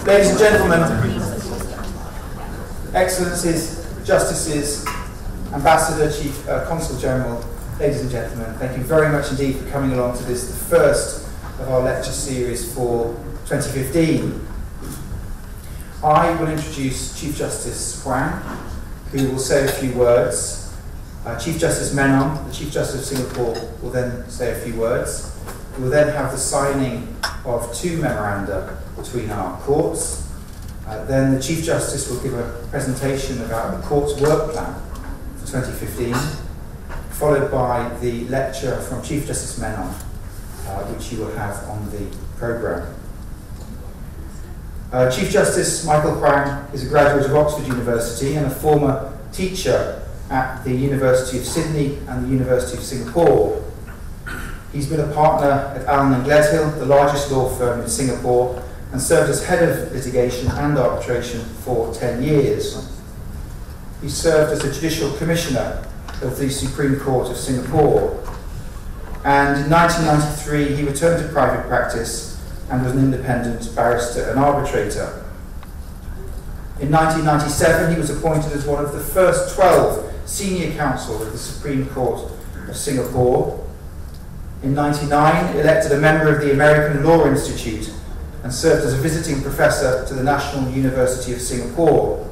Ladies and gentlemen, Excellencies, Justices, Ambassador, Chief Consul General, ladies and gentlemen, thank you very much indeed for coming along to this, the first of our lecture series for 2015. I will introduce Chief Justice Huang, who will say a few words. Chief Justice Menon, the Chief Justice of Singapore, will then say a few words. We will then have the signing of two memoranda between our courts. Then the Chief Justice will give a presentation about the court's work plan for 2015, followed by the lecture from Chief Justice Menon, which you will have on the programme. Chief Justice Michael Huang is a graduate of Oxford University and a former teacher at the University of Sydney and the University of Singapore. He's been a partner at Allen & Gledhill, the largest law firm in Singapore, and served as head of litigation and arbitration for 10 years. He served as a judicial commissioner of the Supreme Court of Singapore. And in 1993, he returned to private practice and was an independent barrister and arbitrator. In 1997, he was appointed as one of the first 12 senior counsel of the Supreme Court of Singapore. In 1999, elected a member of the American Law Institute and served as a visiting professor to the National University of Singapore.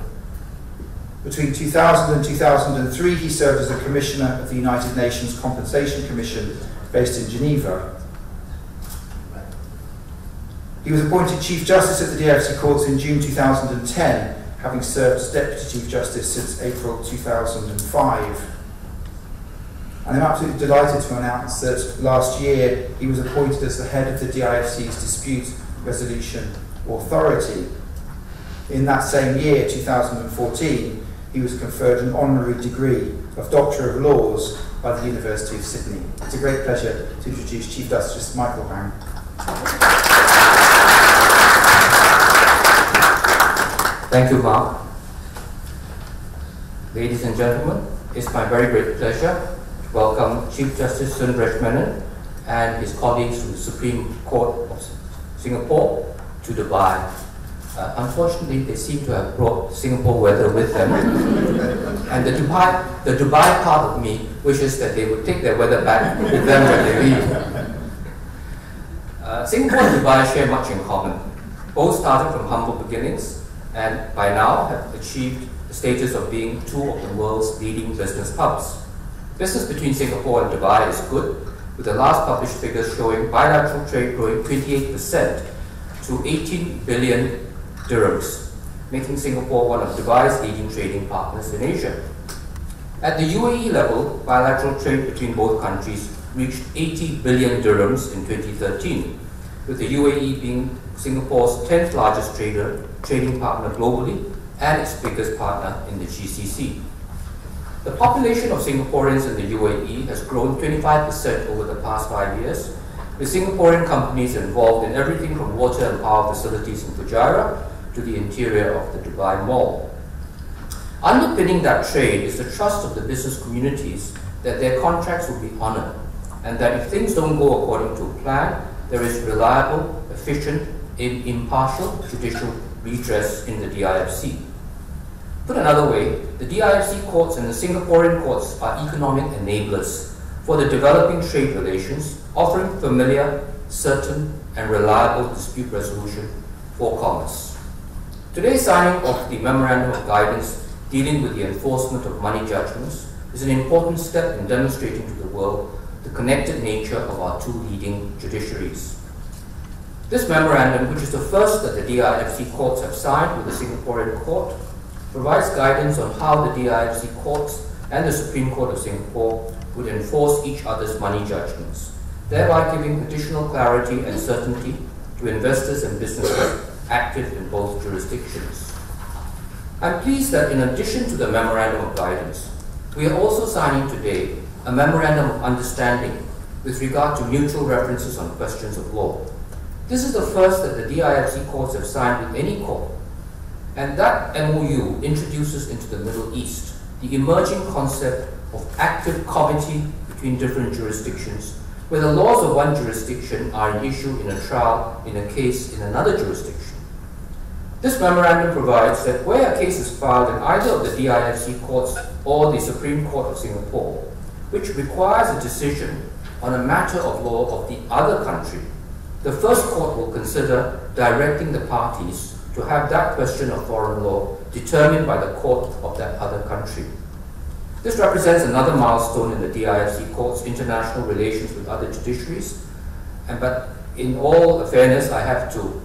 Between 2000 and 2003, he served as a commissioner of the United Nations Compensation Commission based in Geneva. He was appointed Chief Justice at the DIFC courts in June 2010, having served as Deputy Chief Justice since April 2005. And I'm absolutely delighted to announce that last year he was appointed as the head of the DIFC's Dispute Resolution Authority. In that same year, 2014, he was conferred an honorary degree of Doctor of Laws by the University of Sydney. It's a great pleasure to introduce Chief Justice Michael Huang. Thank you, Mark. Ladies and gentlemen, it's my very great pleasure to welcome Chief Justice Sundaresh Menon and his colleagues from the Supreme Court of Singapore to Dubai. Unfortunately, they seem to have brought Singapore weather with them. And the Dubai part of me wishes that they would take their weather back with them when they leave. Singapore and Dubai share much in common. Both started from humble beginnings and by now have achieved the status of being two of the world's leading business hubs. Business between Singapore and Dubai is good, with the last published figures showing bilateral trade growing 28% to 18 billion dirhams, making Singapore one of Dubai's leading trading partners in Asia. At the UAE level, bilateral trade between both countries reached 80 billion dirhams in 2013, with the UAE being Singapore's 10th largest trading partner globally and its biggest partner in the GCC. The population of Singaporeans in the UAE has grown 25% over the past 5 years, with Singaporean companies involved in everything from water and power facilities in Fujairah to the interior of the Dubai Mall. Underpinning that trade is the trust of the business communities that their contracts will be honoured, and that if things don't go according to plan, there is reliable, efficient, and impartial judicial redress in the DIFC. Put another way, the DIFC courts and the Singaporean courts are economic enablers for the developing trade relations, offering familiar, certain, and reliable dispute resolution for commerce. Today's signing of the Memorandum of Guidance dealing with the enforcement of money judgments is an important step in demonstrating to the world the connected nature of our two leading judiciaries. This memorandum, which is the first that the DIFC courts have signed with the Singaporean court, provides guidance on how the DIFC courts and the Supreme Court of Singapore would enforce each other's money judgments, thereby giving additional clarity and certainty to investors and businesses active in both jurisdictions. I'm pleased that in addition to the Memorandum of Guidance, we are also signing today a Memorandum of Understanding with regard to mutual references on questions of law. This is the first that the DIFC courts have signed with any court, and that MOU introduces into the Middle East the emerging concept of active comity between different jurisdictions, where the laws of one jurisdiction are an issue in a trial in a case in another jurisdiction. This memorandum provides that where a case is filed in either of the DIFC courts or the Supreme Court of Singapore, which requires a decision on a matter of law of the other country, the first court will consider directing the parties to have that question of foreign law determined by the court of that other country. This represents another milestone in the DIFC court's international relations with other judiciaries, but in all fairness, I have to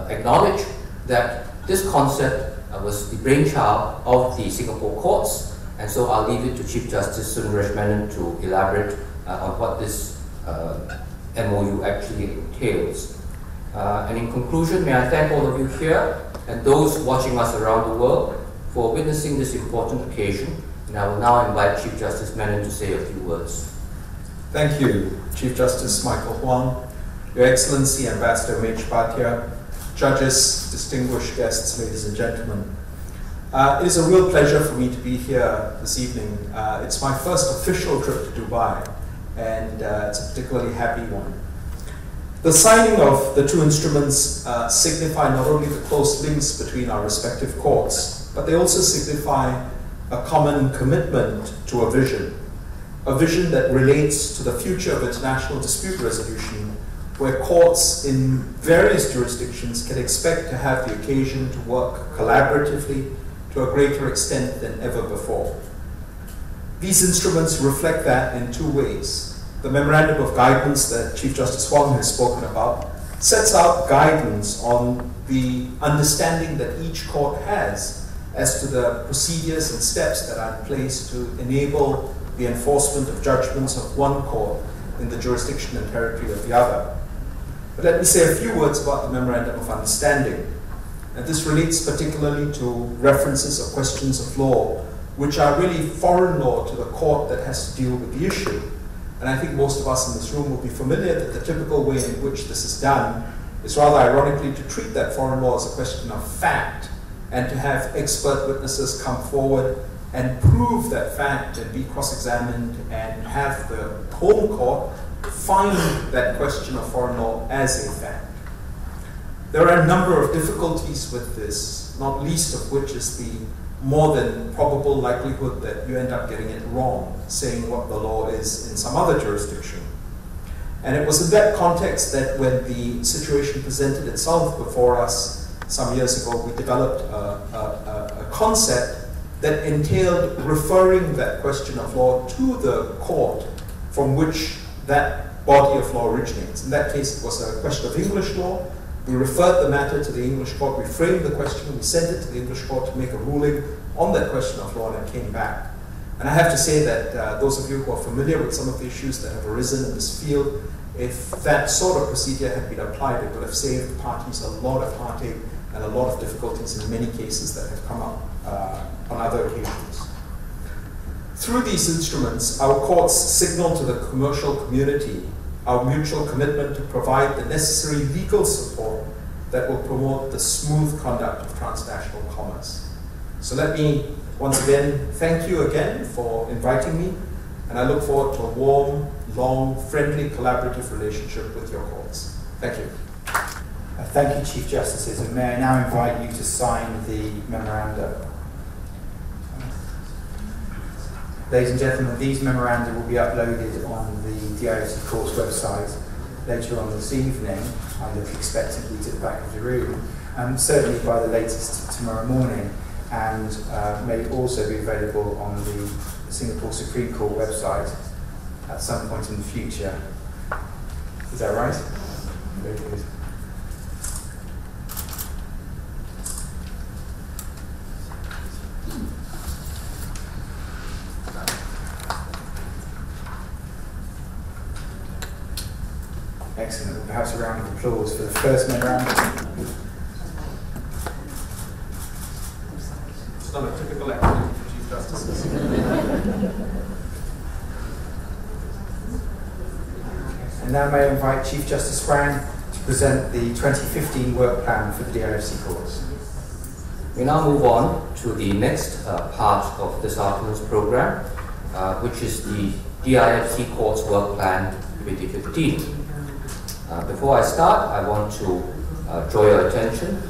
acknowledge that this concept was the brainchild of the Singapore courts, and so I'll leave it to Chief Justice Sundaresh Menon to elaborate on what this MOU actually entails. And in conclusion, may I thank all of you here and those watching us around the world for witnessing this important occasion, and I will now invite Chief Justice Menon to say a few words. Thank you, Chief Justice Michael Huang, Your Excellency Ambassador Mej Bhatia, judges, distinguished guests, ladies and gentlemen. It is a real pleasure for me to be here this evening. It's my first official trip to Dubai, and it's a particularly happy one. The signing of the two instruments signify not only the close links between our respective courts, but they also signify a common commitment to a vision that relates to the future of international dispute resolution, where courts in various jurisdictions can expect to have the occasion to work collaboratively to a greater extent than ever before. These instruments reflect that in two ways. The Memorandum of Guidance that Chief Justice Huang has spoken about sets out guidance on the understanding that each court has as to the procedures and steps that are in place to enable the enforcement of judgments of one court in the jurisdiction and territory of the other. But let me say a few words about the Memorandum of Understanding. And this relates particularly to references or questions of law, which are really foreign law to the court that has to deal with the issue. And I think most of us in this room will be familiar that the typical way in which this is done is rather ironically to treat that foreign law as a question of fact and to have expert witnesses come forward and prove that fact and be cross-examined and have the home court find that question of foreign law as a fact. There are a number of difficulties with this, not least of which is the more than probable likelihood that you end up getting it wrong, saying what the law is in some other jurisdiction. And it was in that context that when the situation presented itself before us some years ago, we developed a concept that entailed referring that question of law to the court from which that body of law originates. In that case, it was a question of English law. We referred the matter to the English court, we framed the question, we sent it to the English court to make a ruling on that question of law, and it came back. And I have to say that those of you who are familiar with some of the issues that have arisen in this field, if that sort of procedure had been applied, it would have saved parties a lot of heartache and a lot of difficulties in many cases that have come up on other occasions. Through these instruments, our courts signal to the commercial community our mutual commitment to provide the necessary legal support that will promote the smooth conduct of transnational commerce. So let me once again thank you again for inviting me, and I look forward to a warm, long, friendly, collaborative relationship with your courts. Thank you. Thank you, Chief Justices, and may I now invite you to sign the memoranda. Ladies and gentlemen, these memoranda will be uploaded on the DIFC court's website later on this evening. I look expectantly to the back of the room, certainly by the latest tomorrow morning, and may also be available on the Singapore Supreme Court website at some point in the future. Is that right? Very good. Excellent. Well, perhaps a round of applause for the first memorandum. It's not a typical activity for Chief Justices. And now may I invite Chief Justice Huang to present the 2015 work plan for the DIFC courts. We now move on to the next part of this afternoon's program, which is the DIFC courts work plan 2015. Before I start, I want to draw your attention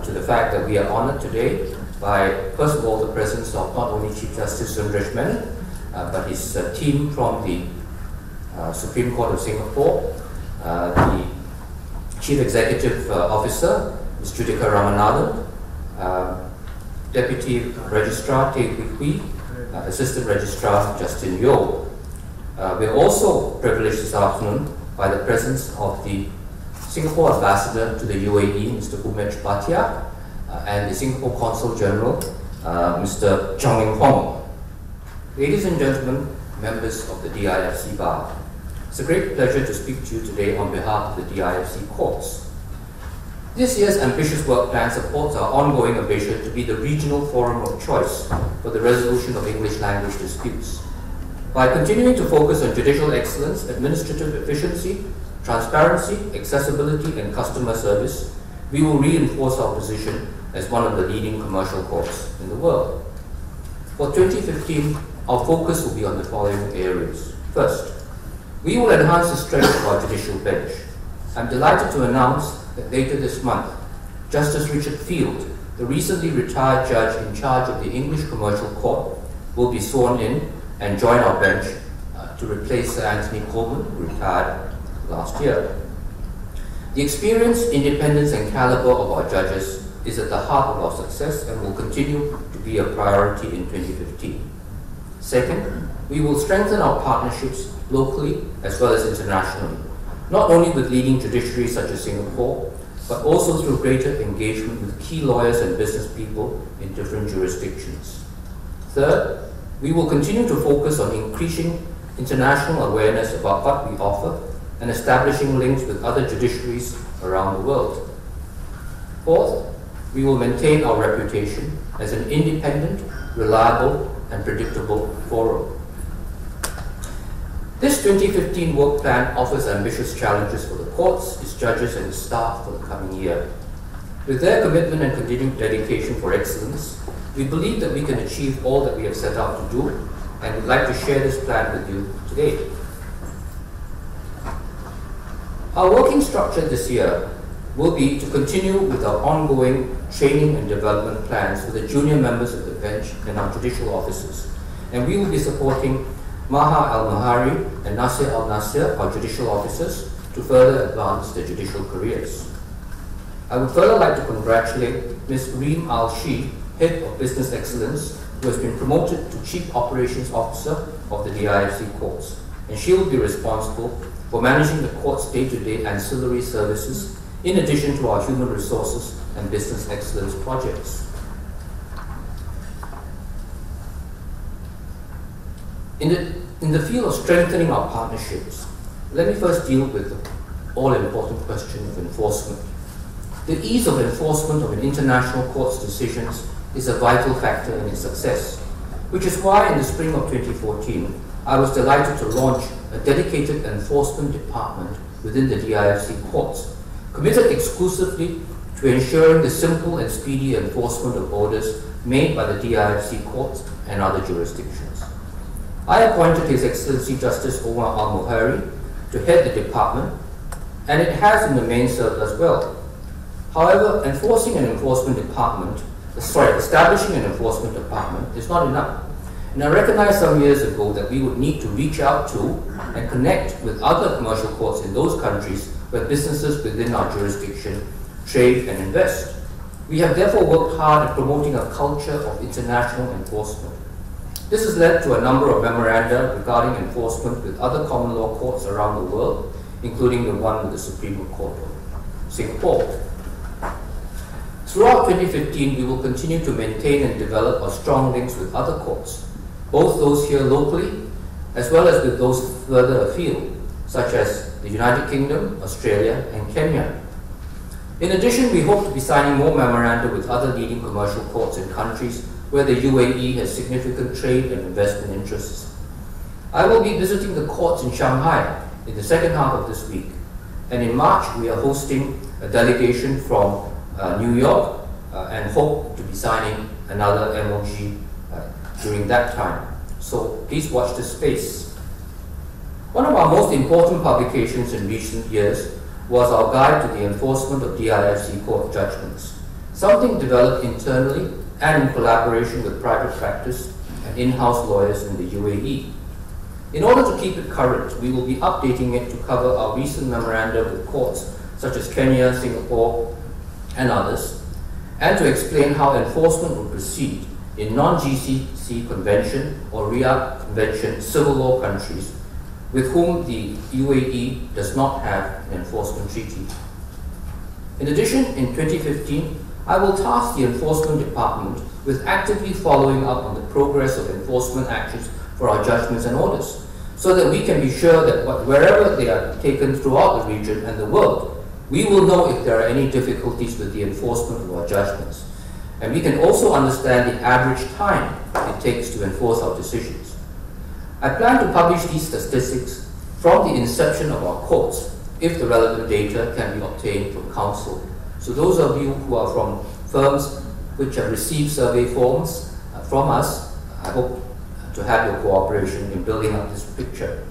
to the fact that we are honored today by, first of all, the presence of not only Chief Justice Sundaresh Menon, but his team from the Supreme Court of Singapore, the Chief Executive Officer, Ms. Judika Ramanathan, Deputy Registrar Tay Hui, Assistant Registrar Justin Yeo. We are also privileged this afternoon by the presence of the Singapore Ambassador to the UAE, Mr. Umesh Bhatia, and the Singapore Consul General, Mr. Chong Eng Hong. Ladies and gentlemen, members of the DIFC Bar, it's a great pleasure to speak to you today on behalf of the DIFC courts. This year's ambitious work plan supports our ongoing ambition to be the regional forum of choice for the resolution of English language disputes. By continuing to focus on judicial excellence, administrative efficiency, transparency, accessibility, and customer service, we will reinforce our position as one of the leading commercial courts in the world. For 2015, our focus will be on the following areas. First, we will enhance the strength of our judicial bench. I'm delighted to announce that later this month, Justice Richard Field, the recently retired judge in charge of the English Commercial Court, will be sworn in and join our bench to replace Sir Anthony Coleman, who retired last year. The experience, independence, and caliber of our judges is at the heart of our success and will continue to be a priority in 2015. Second, we will strengthen our partnerships locally as well as internationally, not only with leading judiciaries such as Singapore, but also through greater engagement with key lawyers and business people in different jurisdictions. Third, we will continue to focus on increasing international awareness about what we offer and establishing links with other judiciaries around the world. Fourth, we will maintain our reputation as an independent, reliable, and predictable forum. This 2015 work plan offers ambitious challenges for the courts, its judges, and its staff for the coming year. With their commitment and continued dedication for excellence, we believe that we can achieve all that we have set out to do, and would like to share this plan with you today. Our working structure this year will be to continue with our ongoing training and development plans for the junior members of the bench and our judicial officers, and we will be supporting Maha Al-Mahari and Nasir Al-Nasir, our judicial officers, to further advance their judicial careers. I would further like to congratulate Ms. Reem Al-Shi, Head of Business Excellence, who has been promoted to Chief Operations Officer of the DIFC courts, and she will be responsible for managing the court's day-to-day ancillary services, in addition to our human resources and business excellence projects. In the field of strengthening our partnerships, let me first deal with the all-important question of enforcement. The ease of enforcement of an international court's decisions is a vital factor in its success, which is why in the spring of 2014, I was delighted to launch a dedicated enforcement department within the DIFC courts, committed exclusively to ensuring the simple and speedy enforcement of orders made by the DIFC courts and other jurisdictions. I appointed His Excellency Justice Omar Al-Muhari to head the department, and it has in the main served us well. However, establishing an enforcement department is not enough. And I recognized some years ago that we would need to reach out to and connect with other commercial courts in those countries where businesses within our jurisdiction trade and invest. We have therefore worked hard at promoting a culture of international enforcement. This has led to a number of memoranda regarding enforcement with other common law courts around the world, including the one with the Supreme Court of Singapore. Throughout 2015, we will continue to maintain and develop our strong links with other courts, both those here locally, as well as with those further afield, such as the United Kingdom, Australia, and Kenya. In addition, we hope to be signing more memoranda with other leading commercial courts in countries where the UAE has significant trade and investment interests. I will be visiting the courts in Shanghai in the second half of this week, and in March we are hosting a delegation from New York and hope to be signing another MOG during that time. So please watch this space. One of our most important publications in recent years was our guide to the enforcement of DIFC court judgments, something developed internally and in collaboration with private practice and in-house lawyers in the UAE. In order to keep it current, we will be updating it to cover our recent memoranda with courts such as Kenya, Singapore, and others, and to explain how enforcement will proceed in non-GCC convention or Riyadh Convention civil law countries with whom the UAE does not have an enforcement treaty. In addition, in 2015, I will task the Enforcement Department with actively following up on the progress of enforcement actions for our judgments and orders, so that we can be sure that wherever they are taken throughout the region and the world, we will know if there are any difficulties with the enforcement of our judgments. And we can also understand the average time it takes to enforce our decisions. I plan to publish these statistics from the inception of our courts, if the relevant data can be obtained from counsel. So those of you who are from firms which have received survey forms from us, I hope to have your cooperation in building up this picture.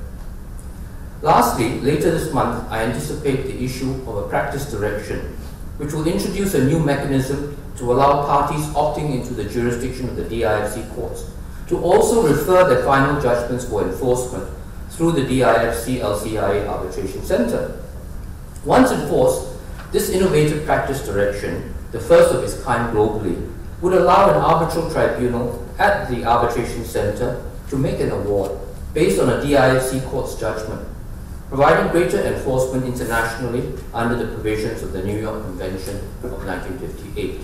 Lastly, later this month, I anticipate the issue of a practice direction, which will introduce a new mechanism to allow parties opting into the jurisdiction of the DIFC courts to also refer their final judgments for enforcement through the DIFC LCIA Arbitration Center. Once enforced, this innovative practice direction, the first of its kind globally, would allow an arbitral tribunal at the arbitration center to make an award based on a DIFC court's judgment, providing greater enforcement internationally under the provisions of the New York Convention of 1958.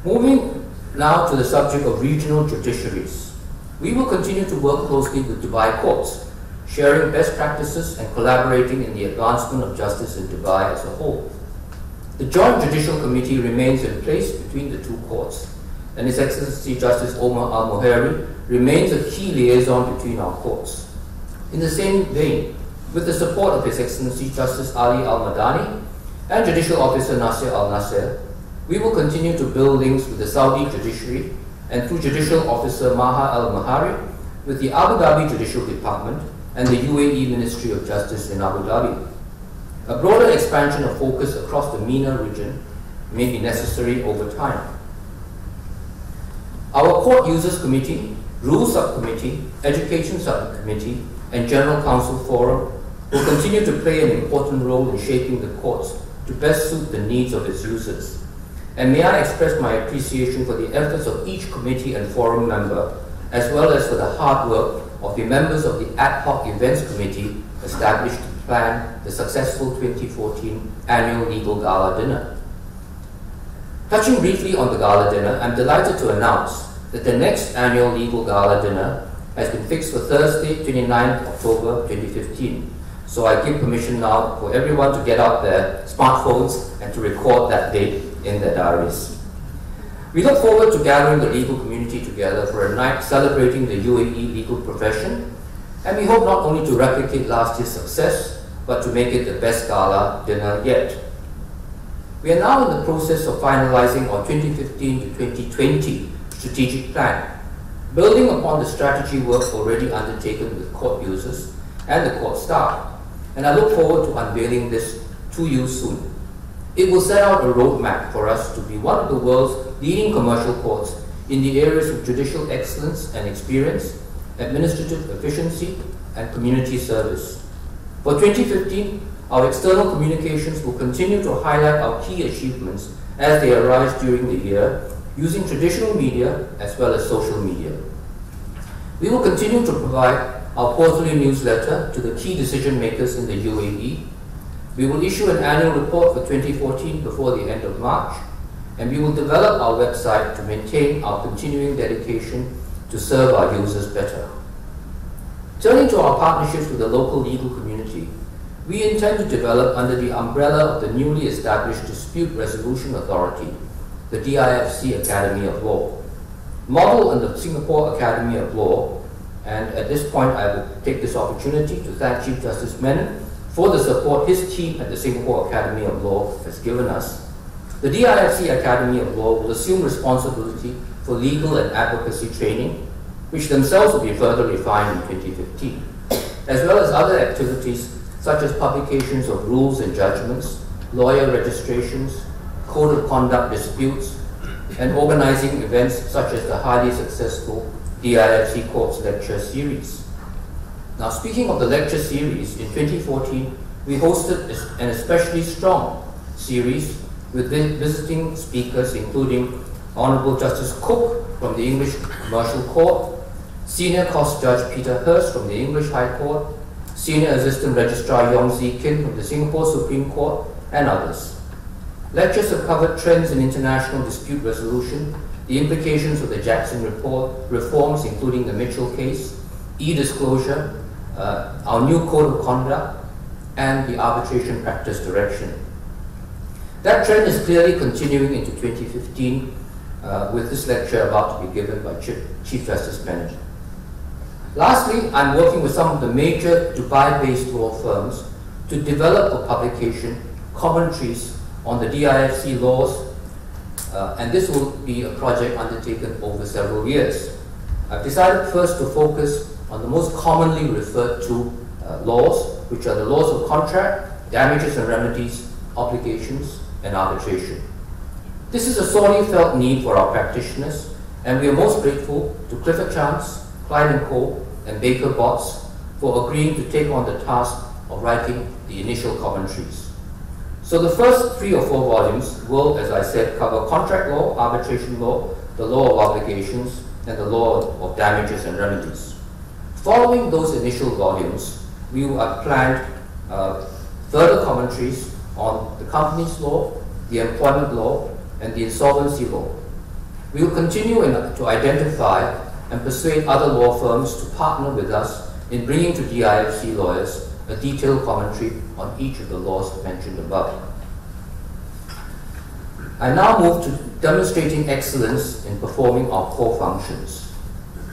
Moving now to the subject of regional judiciaries. We will continue to work closely with Dubai courts, sharing best practices and collaborating in the advancement of justice in Dubai as a whole. The Joint Judicial Committee remains in place between the two courts, and His Excellency Justice Omar Al-Muhairi remains a key liaison between our courts. In the same vein, with the support of His Excellency Justice Ali Al-Madani and Judicial Officer Nasir Al-Nasser, we will continue to build links with the Saudi judiciary and through Judicial Officer Maha Al-Mahari with the Abu Dhabi Judicial Department and the UAE Ministry of Justice in Abu Dhabi. A broader expansion of focus across the MENA region may be necessary over time. Our Court Users Committee, Rules Subcommittee, Education Subcommittee, and General Counsel Forum will continue to play an important role in shaping the courts to best suit the needs of its users. And may I express my appreciation for the efforts of each committee and forum member, as well as for the hard work of the members of the Ad Hoc Events Committee established to plan the successful 2014 annual Legal Gala Dinner. Touching briefly on the Gala Dinner, I'm delighted to announce that the next annual Legal Gala Dinner has been fixed for Thursday, 29th October 2015. So I give permission now for everyone to get out their smartphones and to record that date in their diaries. We look forward to gathering the legal community together for a night celebrating the UAE legal profession, and we hope not only to replicate last year's success, but to make it the best gala dinner yet. We are now in the process of finalizing our 2015 to 2020 strategic plan, building upon the strategy work already undertaken with court users and the court staff, and I look forward to unveiling this to you soon. It will set out a roadmap for us to be one of the world's leading commercial courts in the areas of judicial excellence and experience, administrative efficiency, and community service. For 2015, our external communications will continue to highlight our key achievements as they arise during the year, using traditional media as well as social media. We will continue to provide our quarterly newsletter to the key decision makers in the UAE. We will issue an annual report for 2014 before the end of March, and we will develop our website to maintain our continuing dedication to serve our users better. Turning to our partnerships with the local legal community, we intend to develop under the umbrella of the newly established Dispute Resolution Authority, the DIFC Academy of Law. Modeled on the Singapore Academy of Law, and at this point I will take this opportunity to thank Chief Justice Menon for the support his team at the Singapore Academy of Law has given us. The DIFC Academy of Law will assume responsibility for legal and advocacy training, which themselves will be further refined in 2015, as well as other activities such as publications of rules and judgments, lawyer registrations, code of conduct disputes, and organizing events such as the highly successful DIFC Courts Lecture Series. Now, speaking of the lecture series, in 2014, we hosted an especially strong series with visiting speakers including Honorable Justice Cook from the English Commercial Court, Senior Cost Judge Peter Hurst from the English High Court, Senior Assistant Registrar Yong Zi Kin from the Singapore Supreme Court, and others. Lectures have covered trends in international dispute resolution, the implications of the Jackson Report, reforms including the Mitchell case, e-disclosure, our new code of conduct, and the arbitration practice direction. That trend is clearly continuing into 2015 with this lecture about to be given by Chief Justice Banerjee. Lastly, I'm working with some of the major Dubai-based law firms to develop for publication commentaries on the DIFC laws, and this will be a project undertaken over several years. I've decided first to focus on the most commonly referred to laws, which are the laws of contract, damages and remedies, obligations, and arbitration. This is a sorely felt need for our practitioners, and we are most grateful to Clifford Chance, Clyde & Co., and Baker Botts for agreeing to take on the task of writing the initial commentaries. So the first 3 or 4 volumes will, as I said, cover contract law, arbitration law, the law of obligations, and the law of damages and remedies. Following those initial volumes, we have planned further commentaries on the company's law, the employment law, and the insolvency law. We will continue to identify and persuade other law firms to partner with us in bringing to DIFC lawyers a detailed commentary on each of the laws mentioned above. I now move to demonstrating excellence in performing our core functions.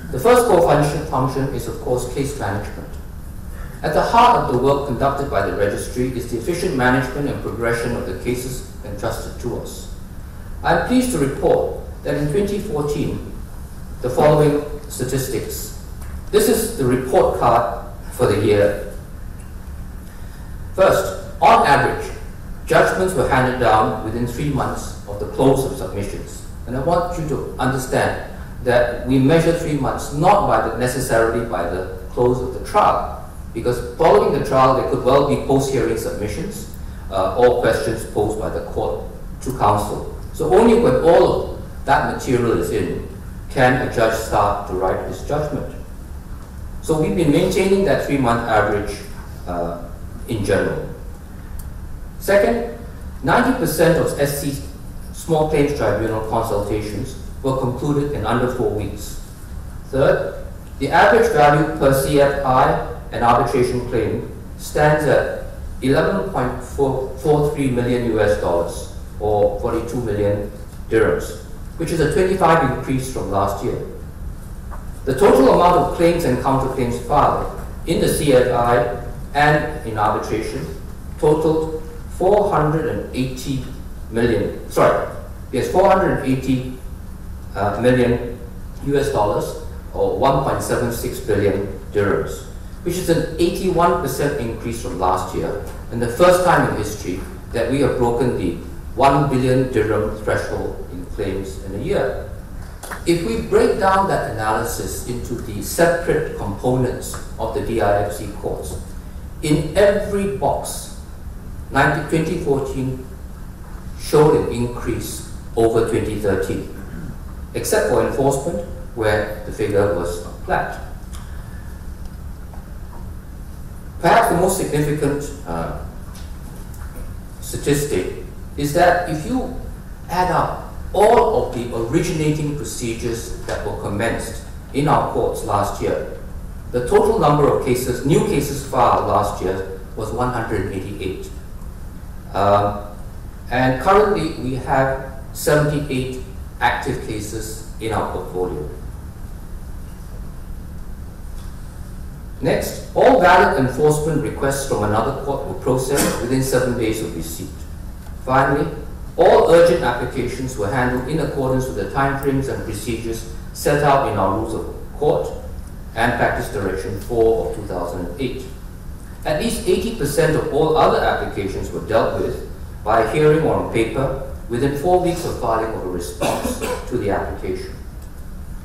The first core function is, of course, case management. At the heart of the work conducted by the registry is the efficient management and progression of the cases entrusted to us. I am pleased to report that in 2014, the following statistics. This is the report card for the year. First, on average, judgments were handed down within 3 months of the close of submissions. And I want you to understand that we measure 3 months not necessarily by the close of the trial, because following the trial there could well be post-hearing submissions or questions posed by the court to counsel. So only when all of that material is in can a judge start to write his judgment. So we've been maintaining that 3-month average in general. Second, 90% of SC Small Claims Tribunal consultations were concluded in under 4 weeks. Third, the average value per CFI and arbitration claim stands at 11.43 million US dollars or 42 million dirhams, which is a 25% increase from last year. The total amount of claims and counterclaims filed in the CFI and in arbitration totaled 480 million US dollars or 1.76 billion dirhams, which is an 81% increase from last year and the first time in history that we have broken the 1 billion dirham threshold in claims in a year. If we break down that analysis into the separate components of the DIFC courts, in every box, 2014 showed an increase over 2013, except for enforcement, where the figure was flat. Perhaps the most significant statistic is that if you add up all of the originating procedures that were commenced in our courts last year, the total number of cases, new cases filed last year was 188. And currently we have 78 active cases in our portfolio. Next, all valid enforcement requests from another court were processed within 7 days of receipt. Finally, all urgent applications were handled in accordance with the timeframes and procedures set out in our Rules of Court and Practice Direction 4 of 2008. At least 80% of all other applications were dealt with by a hearing or on paper within 4 weeks of filing of a response to the application.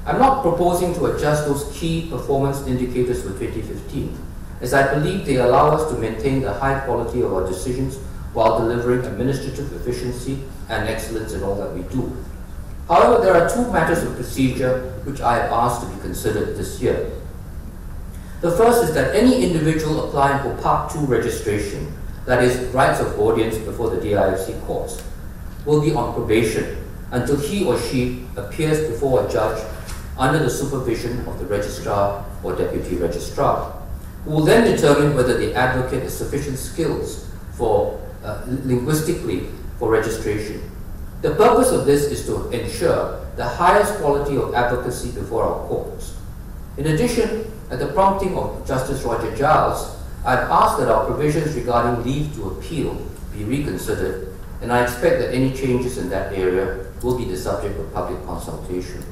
I'm not proposing to adjust those key performance indicators for 2015, as I believe they allow us to maintain the high quality of our decisions while delivering administrative efficiency and excellence in all that we do. However, there are 2 matters of procedure which I have asked to be considered this year. The first is that any individual applying for Part 2 registration, that is, rights of audience before the DIFC courts, will be on probation until he or she appears before a judge under the supervision of the registrar or deputy registrar, who will then determine whether the advocate has sufficient skills for linguistically for registration. The purpose of this is to ensure the highest quality of advocacy before our courts. In addition, at the prompting of Justice Roger Giles, I have asked that our provisions regarding leave to appeal be reconsidered, and I expect that any changes in that area will be the subject of public consultation.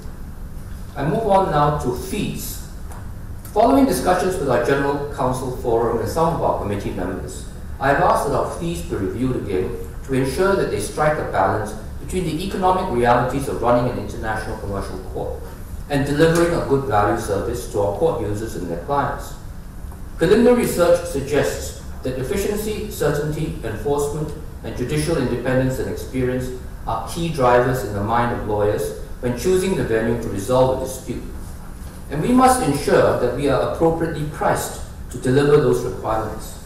I move on now to fees. Following discussions with our General Council Forum and some of our committee members, I have asked that our fees be reviewed again to ensure that they strike a balance between the economic realities of running an international commercial court and delivering a good value service to our court users and their clients. Preliminary research suggests that efficiency, certainty, enforcement, and judicial independence and experience are key drivers in the mind of lawyers when choosing the venue to resolve a dispute. And we must ensure that we are appropriately priced to deliver those requirements.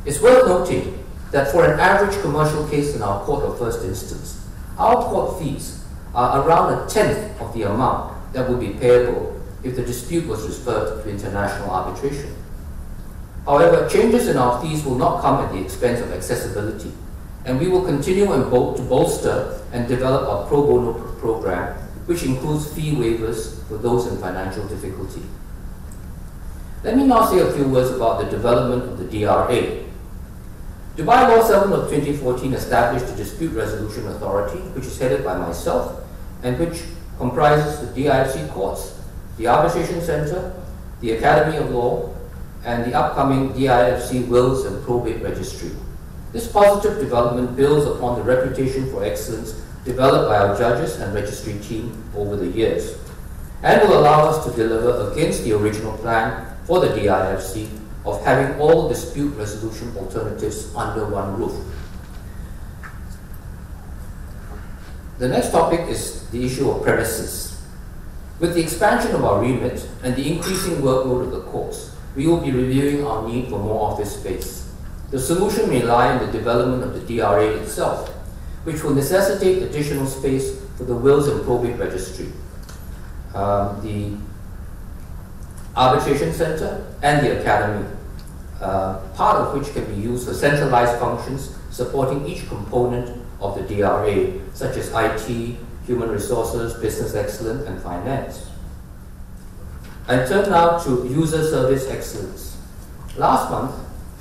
It's worth noting that for an average commercial case in our court of first instance, our court fees are around 1/10 of the amount that would be payable if the dispute was referred to international arbitration. However, changes in our fees will not come at the expense of accessibility, and we will continue to bolster and develop our pro bono program, which includes fee waivers for those in financial difficulty. Let me now say a few words about the development of the DRA. Dubai Law 7 of 2014 established the Dispute Resolution Authority, which is headed by myself and which comprises the DIFC courts, the Arbitration Center, the Academy of Law, and the upcoming DIFC Wills and Probate Registry. This positive development builds upon the reputation for excellence developed by our judges and registry team over the years, and will allow us to deliver against the original plan for the DIFC of having all dispute resolution alternatives under one roof. The next topic is the issue of premises. With the expansion of our remit and the increasing workload of the courts, we will be reviewing our need for more office space. The solution may lie in the development of the DRA itself, which will necessitate additional space for the Wills and Probate Registry, the Arbitration Center, and the Academy, part of which can be used for centralized functions supporting each component of the DRA, such as IT, human resources, business excellence, and finance. I turn now to user service excellence. Last month,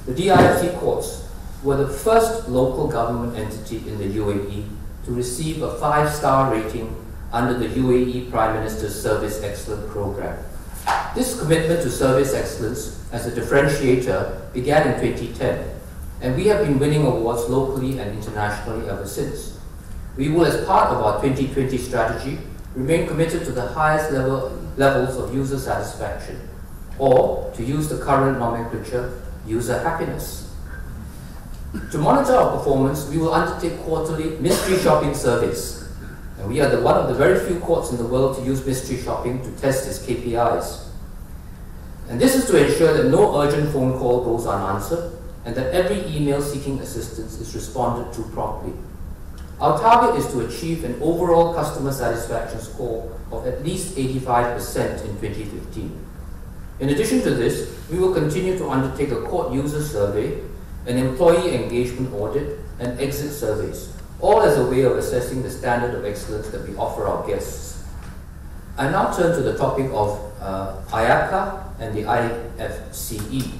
the DIFC courts were the first local government entity in the UAE to receive a 5-star rating under the UAE Prime Minister's Service Excellence Program. This commitment to service excellence as a differentiator began in 2010, and we have been winning awards locally and internationally ever since. We will, as part of our 2020 strategy, remain committed to the highest levels of user satisfaction, or, to use the current nomenclature, user happiness. To monitor our performance, we will undertake quarterly mystery shopping surveys, and we are one of the very few courts in the world to use mystery shopping to test its KPIs. And this is to ensure that no urgent phone call goes unanswered, and that every email seeking assistance is responded to promptly. Our target is to achieve an overall customer satisfaction score of at least 85% in 2015. In addition to this, we will continue to undertake a court user survey, an employee engagement audit, and exit surveys, all as a way of assessing the standard of excellence that we offer our guests. I now turn to the topic of IACA and the IFCE.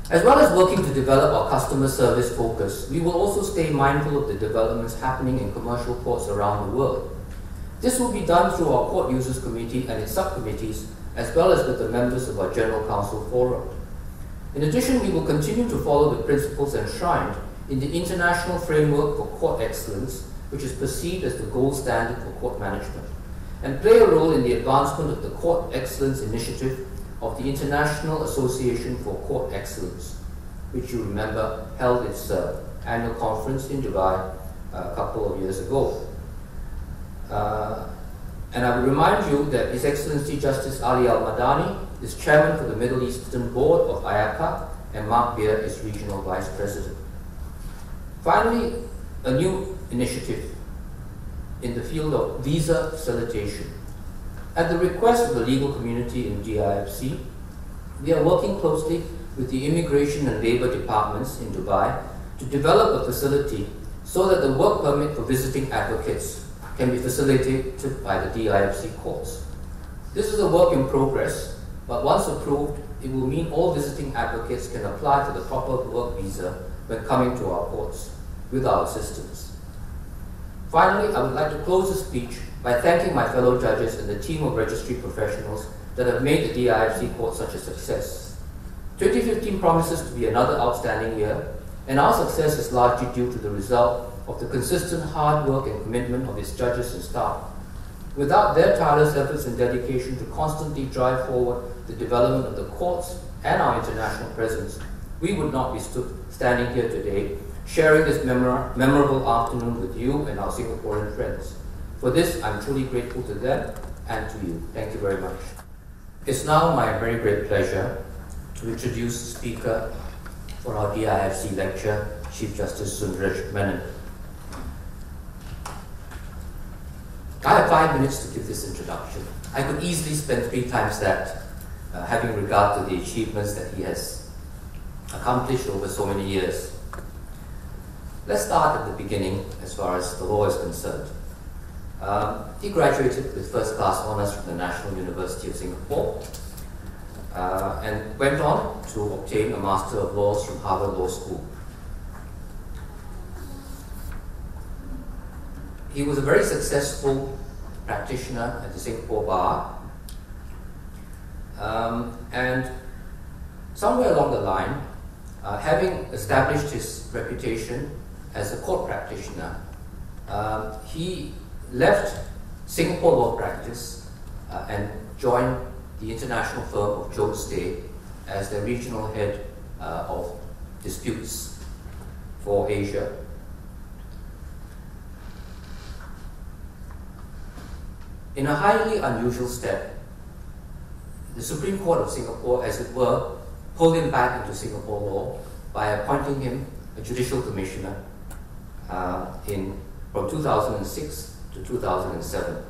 As well as working to develop our customer service focus, we will also stay mindful of the developments happening in commercial courts around the world. This will be done through our Court Users Committee and its subcommittees, as well as with the members of our General Council Forum. In addition, we will continue to follow the principles enshrined in the International Framework for Court Excellence, which is perceived as the gold standard for court management, and play a role in the advancement of the Court Excellence Initiative of the International Association for Court Excellence, which you remember held its annual conference in Dubai a couple of years ago. And I will remind you that His Excellency Justice Ali Al-Madani is Chairman for the Middle Eastern Board of IACA, and Mark Beer is Regional Vice President. Finally, a new initiative in the field of visa facilitation. At the request of the legal community in DIFC, we are working closely with the Immigration and Labour departments in Dubai to develop a facility so that the work permit for visiting advocates can be facilitated by the DIFC courts. This is a work in progress, but once approved, it will mean all visiting advocates can apply for the proper work visa when coming to our courts with our assistance. Finally, I would like to close the speech by thanking my fellow judges and the team of registry professionals that have made the DIFC court such a success. 2015 promises to be another outstanding year, and our success is largely due to the result of the consistent hard work and commitment of its judges and staff. Without their tireless efforts and dedication to constantly drive forward the development of the courts and our international presence, we would not be standing here today sharing this memorable afternoon with you and our Singaporean friends. For this, I'm truly grateful to them and to you. Thank you very much. It's now my very great pleasure to introduce the speaker for our DIFC lecture, Chief Justice Sundaraj Menon. I have 5 minutes to give this introduction. I could easily spend 3 times that, having regard to the achievements that he has accomplished over so many years. Let's start at the beginning as far as the law is concerned. He graduated with first-class honours from the National University of Singapore and went on to obtain a Master of Laws from Harvard Law School. He was a very successful practitioner at the Singapore Bar, and somewhere along the line, having established his reputation as a court practitioner, he left Singapore law practice and joined the international firm of Jones Day as the regional head of disputes for Asia. In a highly unusual step, the Supreme Court of Singapore, as it were, pulled him back into Singapore law by appointing him a judicial commissioner from 2006 to 2007.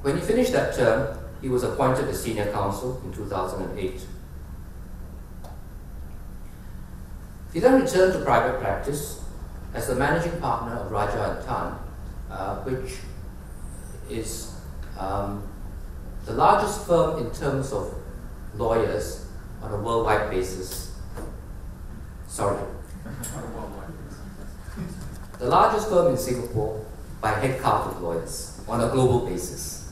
When he finished that term, he was appointed as senior counsel in 2008. He then returned to private practice as the managing partner of Raja & Tan, which is the largest firm in terms of lawyers on a worldwide basis. The largest firm in Singapore by head count of lawyers on a global basis.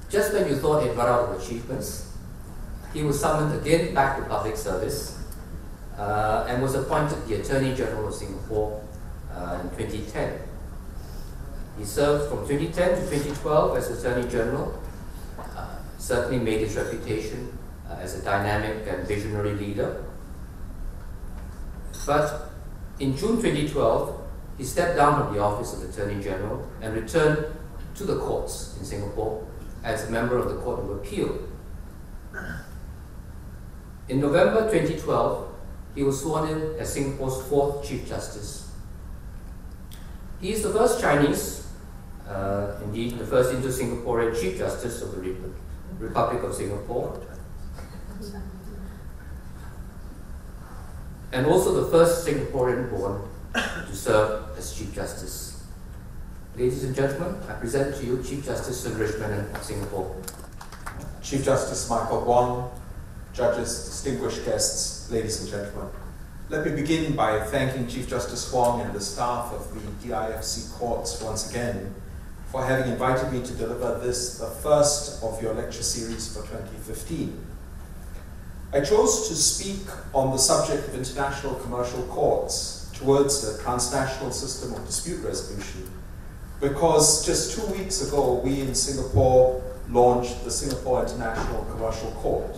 Just when you thought he'd run out of achievements, he was summoned again back to public service and was appointed the Attorney General of Singapore in 2010. He served from 2010 to 2012 as Attorney General, certainly made his reputation as a dynamic and visionary leader. But in June 2012, he stepped down from the office of Attorney General and returned to the courts in Singapore as a member of the Court of Appeal. In November 2012, he was sworn in as Singapore's 4th Chief Justice. He is the first Chinese, indeed the first Indo-Singaporean Chief Justice of the Republic of Singapore, and also the first Singaporean born to serve as Chief Justice. Ladies and gentlemen, I present to you Chief Justice Sundaraj Menon of Singapore. Chief Justice Michael Huang, judges, distinguished guests, ladies and gentlemen. Let me begin by thanking Chief Justice Huang and the staff of the DIFC courts once again for having invited me to deliver this, the first of your lecture series for 2015. I chose to speak on the subject of international commercial courts towards the transnational system of dispute resolution because just 2 weeks ago we in Singapore launched the Singapore International Commercial Court.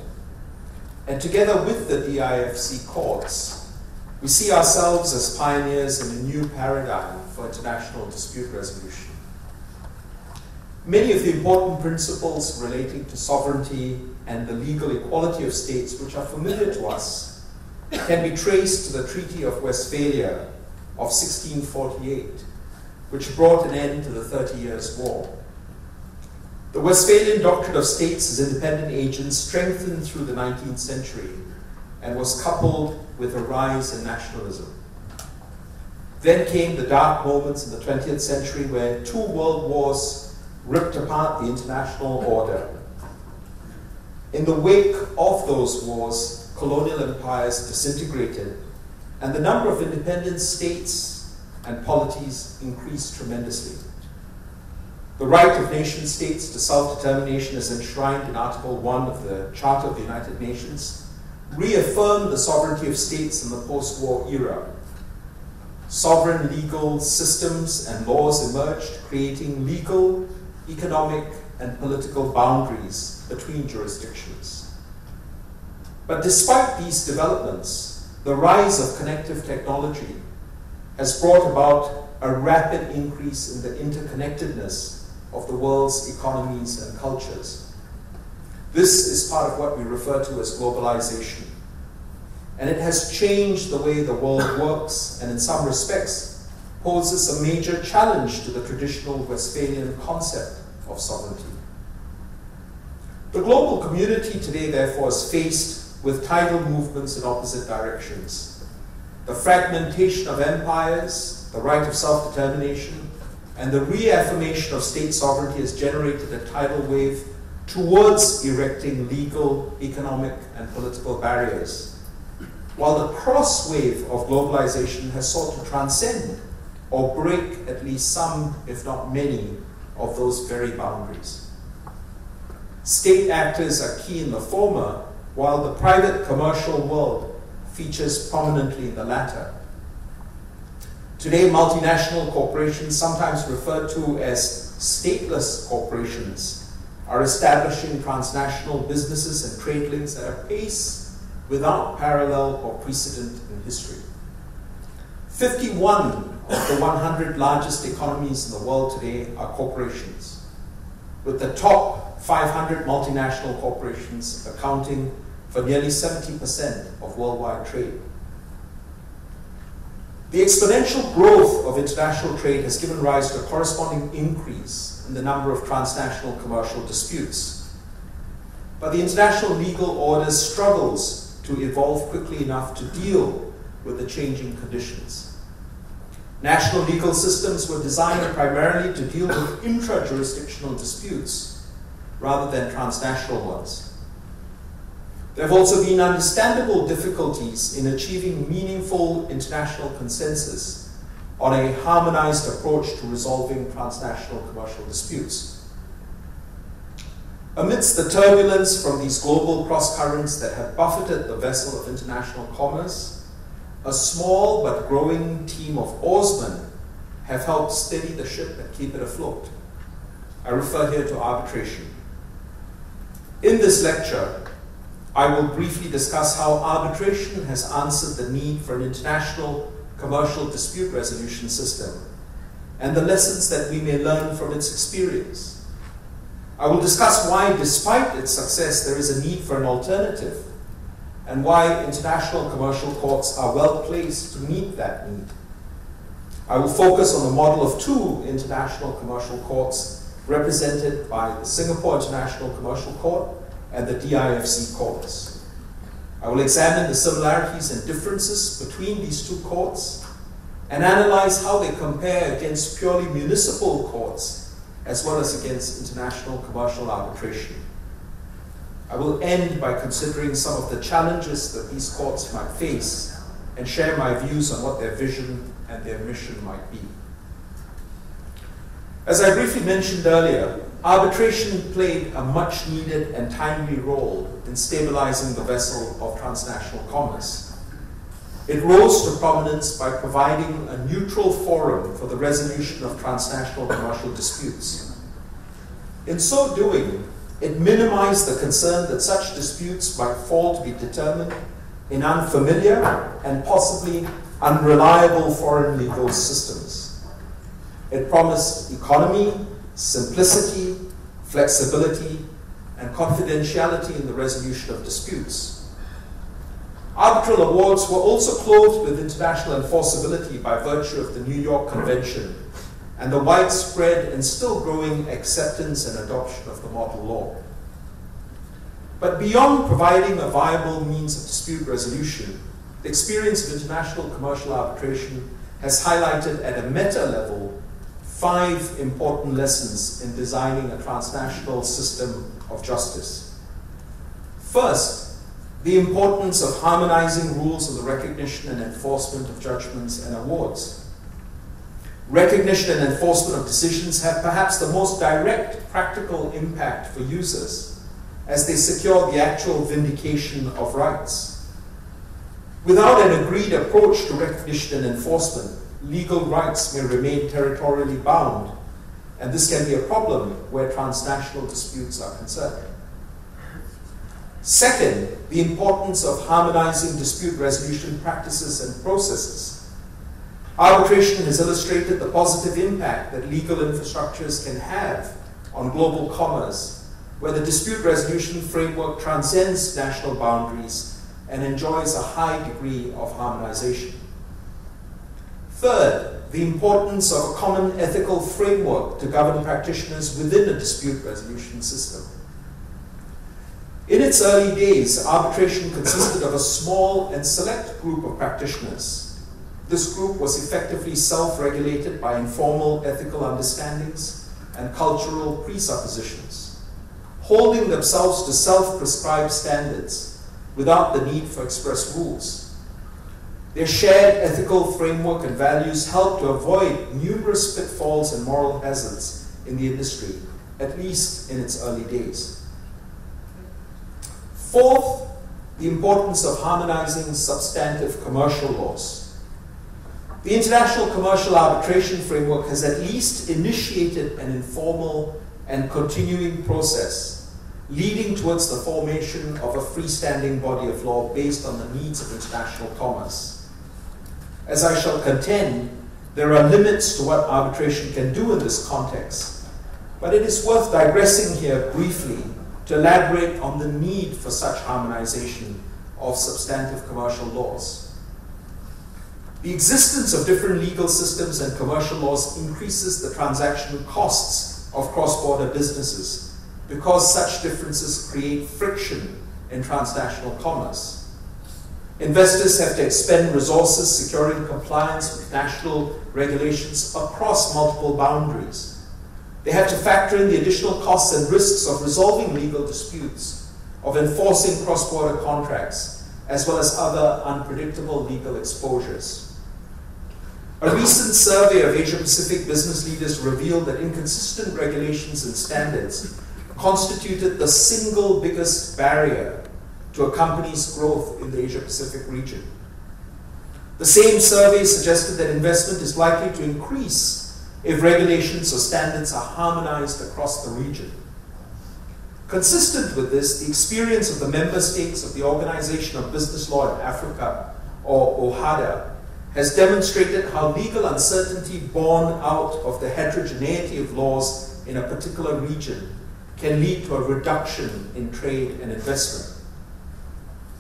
And together with the DIFC courts, we see ourselves as pioneers in a new paradigm for international dispute resolution. Many of the important principles relating to sovereignty and the legal equality of states, which are familiar to us, can be traced to the Treaty of Westphalia of 1648, which brought an end to the 30 Years' War. The Westphalian doctrine of states as independent agents strengthened through the 19th century and was coupled with a rise in nationalism. Then came the dark moments in the 20th century where 2 world wars ripped apart the international order. In the wake of those wars, colonial empires disintegrated, and the number of independent states and polities increased tremendously. The right of nation states to self-determination as enshrined in Article 1 of the Charter of the United Nations reaffirmed the sovereignty of states in the post-war era. Sovereign legal systems and laws emerged, creating legal, economic, and political boundaries between jurisdictions. But despite these developments, the rise of connective technology has brought about a rapid increase in the interconnectedness of the world's economies and cultures. This is part of what we refer to as globalization. And it has changed the way the world works, and in some respects poses a major challenge to the traditional Westphalian concept of sovereignty. The global community today, therefore, is faced with tidal movements in opposite directions. The fragmentation of empires, the right of self-determination, and the reaffirmation of state sovereignty has generated a tidal wave towards erecting legal, economic, and political barriers, while the cross wave of globalization has sought to transcend or break at least some, if not many, of those very boundaries. State actors are key in the former, while the private commercial world features prominently in the latter. Today, multinational corporations, sometimes referred to as stateless corporations, are establishing transnational businesses and trade links at a pace without parallel or precedent in history. 51 of the 100 largest economies in the world today are corporations, with the top 500 multinational corporations accounting for nearly 70% of worldwide trade. The exponential growth of international trade has given rise to a corresponding increase in the number of transnational commercial disputes. But the international legal order struggles to evolve quickly enough to deal with the changing conditions. National legal systems were designed primarily to deal with intra-jurisdictional disputes rather than transnational ones. There have also been understandable difficulties in achieving meaningful international consensus on a harmonized approach to resolving transnational commercial disputes. Amidst the turbulence from these global cross-currents that have buffeted the vessel of international commerce, a small but growing team of oarsmen have helped steady the ship and keep it afloat. I refer here to arbitration. In this lecture, I will briefly discuss how arbitration has answered the need for an international commercial dispute resolution system and the lessons that we may learn from its experience. I will discuss why, despite its success, there is a need for an alternative and why international commercial courts are well placed to meet that need. I will focus on the model of 2 international commercial courts represented by the Singapore International Commercial Court and the DIFC courts. I will examine the similarities and differences between these 2 courts and analyze how they compare against purely municipal courts as well as against international commercial arbitration. I will end by considering some of the challenges that these courts might face and share my views on what their vision and their mission might be. As I briefly mentioned earlier, arbitration played a much needed and timely role in stabilizing the vessel of transnational commerce. It rose to prominence by providing a neutral forum for the resolution of transnational commercial disputes. In so doing, it minimized the concern that such disputes might fall to be determined in unfamiliar and possibly unreliable foreign legal systems. It promised economy, simplicity, flexibility, and confidentiality in the resolution of disputes. Arbitral awards were also clothed with international enforceability by virtue of the New York Convention and the widespread and still growing acceptance and adoption of the model law. But beyond providing a viable means of dispute resolution, the experience of international commercial arbitration has highlighted at a meta level 5 important lessons in designing a transnational system of justice. First, the importance of harmonizing rules of the recognition and enforcement of judgments and awards. Recognition and enforcement of decisions have perhaps the most direct practical impact for users as they secure the actual vindication of rights. Without an agreed approach to recognition and enforcement, legal rights may remain territorially bound, and this can be a problem where transnational disputes are concerned. Second, the importance of harmonizing dispute resolution practices and processes. Arbitration has illustrated the positive impact that legal infrastructures can have on global commerce, where the dispute resolution framework transcends national boundaries and enjoys a high degree of harmonization. Third, the importance of a common ethical framework to govern practitioners within a dispute resolution system. In its early days, arbitration consisted of a small and select group of practitioners. This group was effectively self-regulated by informal ethical understandings and cultural presuppositions, holding themselves to self-prescribed standards without the need for express rules. Their shared ethical framework and values helped to avoid numerous pitfalls and moral hazards in the industry, at least in its early days. Fourth, the importance of harmonizing substantive commercial laws. The International Commercial Arbitration Framework has at least initiated an informal and continuing process leading towards the formation of a freestanding body of law based on the needs of international commerce. As I shall contend, there are limits to what arbitration can do in this context, but it is worth digressing here briefly to elaborate on the need for such harmonization of substantive commercial laws. The existence of different legal systems and commercial laws increases the transaction costs of cross-border businesses because such differences create friction in transnational commerce. Investors have to expend resources securing compliance with national regulations across multiple boundaries. They have to factor in the additional costs and risks of resolving legal disputes, of enforcing cross-border contracts, as well as other unpredictable legal exposures. A recent survey of Asia-Pacific business leaders revealed that inconsistent regulations and standards constituted the single biggest barrier to a company's growth in the Asia-Pacific region. The same survey suggested that investment is likely to increase if regulations or standards are harmonized across the region. Consistent with this, the experience of the member states of the Organization of Business Law in Africa, or OHADA, has demonstrated how legal uncertainty born out of the heterogeneity of laws in a particular region can lead to a reduction in trade and investment.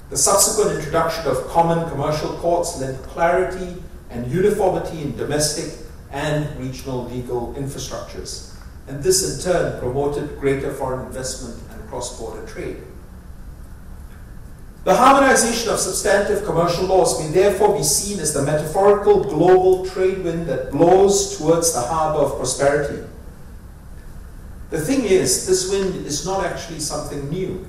The subsequent introduction of common commercial courts lent clarity and uniformity in domestic and regional legal infrastructures, and this in turn promoted greater foreign investment and cross-border trade. The harmonization of substantive commercial laws may therefore be seen as the metaphorical global trade wind that blows towards the harbor of prosperity. The thing is, this wind is not actually something new.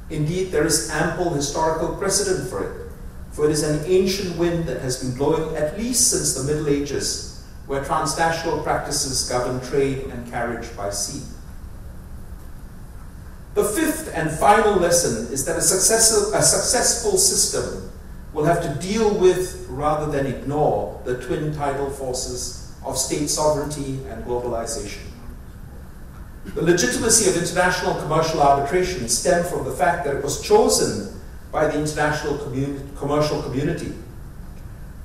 Indeed, there is ample historical precedent for it, for it is an ancient wind that has been blowing at least since the Middle Ages, where transnational practices govern trade and carriage by sea. The fifth and final lesson is that a successful system will have to deal with, rather than ignore, the twin tidal forces of state sovereignty and globalization. The legitimacy of international commercial arbitration stemmed from the fact that it was chosen by the international commercial community.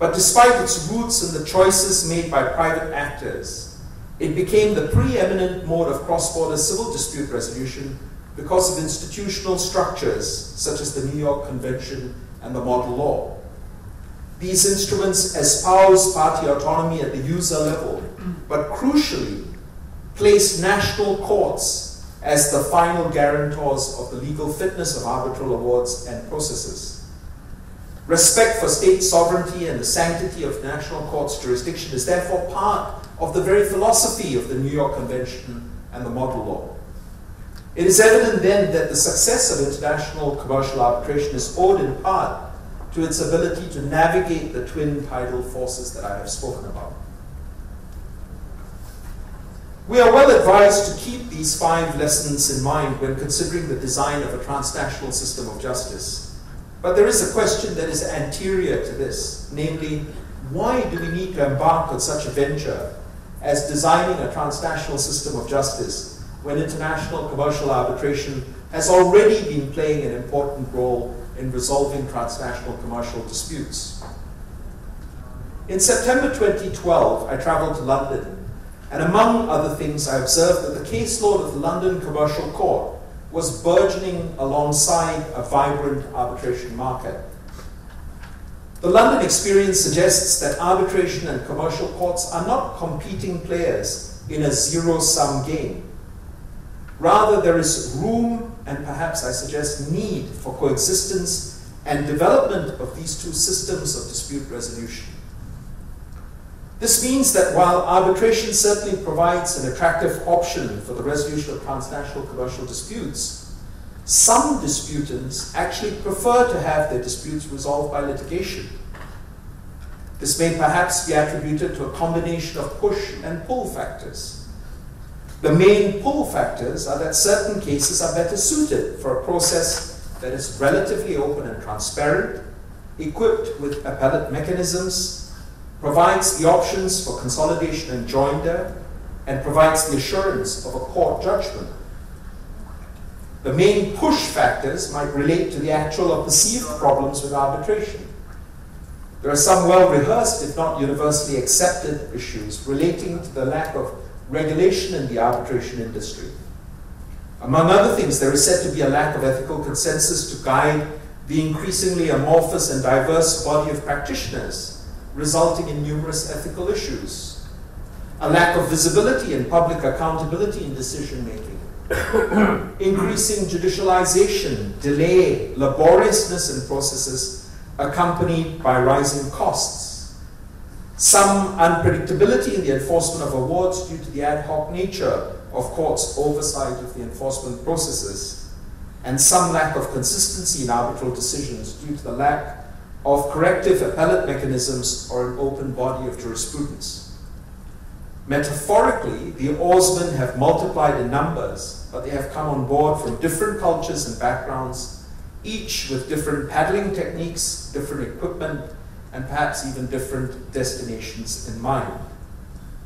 But despite its roots in the choices made by private actors, it became the preeminent mode of cross-border civil dispute resolution because of institutional structures such as the New York Convention and the Model Law. These instruments espouse party autonomy at the user level, but crucially place national courts as the final guarantors of the legal fitness of arbitral awards and processes. Respect for state sovereignty and the sanctity of national courts' jurisdiction is therefore part of the very philosophy of the New York Convention and the Model Law. It is evident then that the success of international commercial arbitration is owed in part to its ability to navigate the twin tidal forces that I have spoken about. We are well advised to keep these 5 lessons in mind when considering the design of a transnational system of justice. But there is a question that is anterior to this, namely, why do we need to embark on such a venture as designing a transnational system of justice when international commercial arbitration has already been playing an important role in resolving transnational commercial disputes? In September 2012, I traveled to London, and among other things, I observed that the caseload of the London Commercial Court was burgeoning alongside a vibrant arbitration market. The London experience suggests that arbitration and commercial courts are not competing players in a zero-sum game. Rather, there is room and perhaps I suggest need for coexistence and development of these two systems of dispute resolution. This means that while arbitration certainly provides an attractive option for the resolution of transnational commercial disputes, some disputants actually prefer to have their disputes resolved by litigation. This may perhaps be attributed to a combination of push and pull factors. The main pull factors are that certain cases are better suited for a process that is relatively open and transparent, equipped with appellate mechanisms, provides the options for consolidation and joinder, and provides the assurance of a court judgment. The main push factors might relate to the actual or perceived problems with arbitration. There are some well-rehearsed, if not universally accepted, issues relating to the lack of regulation in the arbitration industry. Among other things, there is said to be a lack of ethical consensus to guide the increasingly amorphous and diverse body of practitioners, resulting in numerous ethical issues. A lack of visibility and public accountability in decision-making. Increasing judicialization, delay, laboriousness in processes accompanied by rising costs. Some unpredictability in the enforcement of awards due to the ad hoc nature of courts' oversight of the enforcement processes, and some lack of consistency in arbitral decisions due to the lack of corrective appellate mechanisms or an open body of jurisprudence. Metaphorically, the oarsmen have multiplied in numbers, but they have come on board from different cultures and backgrounds, each with different paddling techniques, different equipment, and perhaps even different destinations in mind.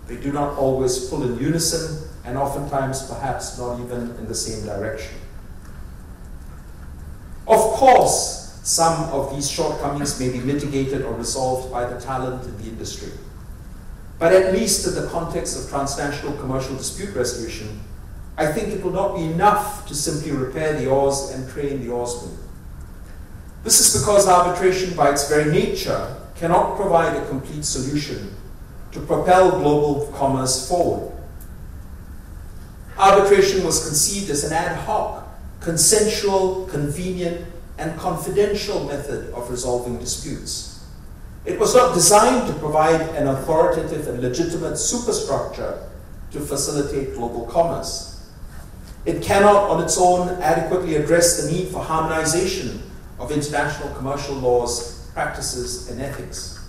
They do not always pull in unison, and oftentimes perhaps not even in the same direction. Of course, some of these shortcomings may be mitigated or resolved by the talent in the industry. But at least in the context of transnational commercial dispute resolution, I think it will not be enough to simply repair the oars and train the oarsmen. This is because arbitration, by its very nature, cannot provide a complete solution to propel global commerce forward. Arbitration was conceived as an ad hoc, consensual, convenient, and confidential method of resolving disputes. It was not designed to provide an authoritative and legitimate superstructure to facilitate global commerce. It cannot on its own adequately address the need for harmonization of international commercial laws, practices, and ethics.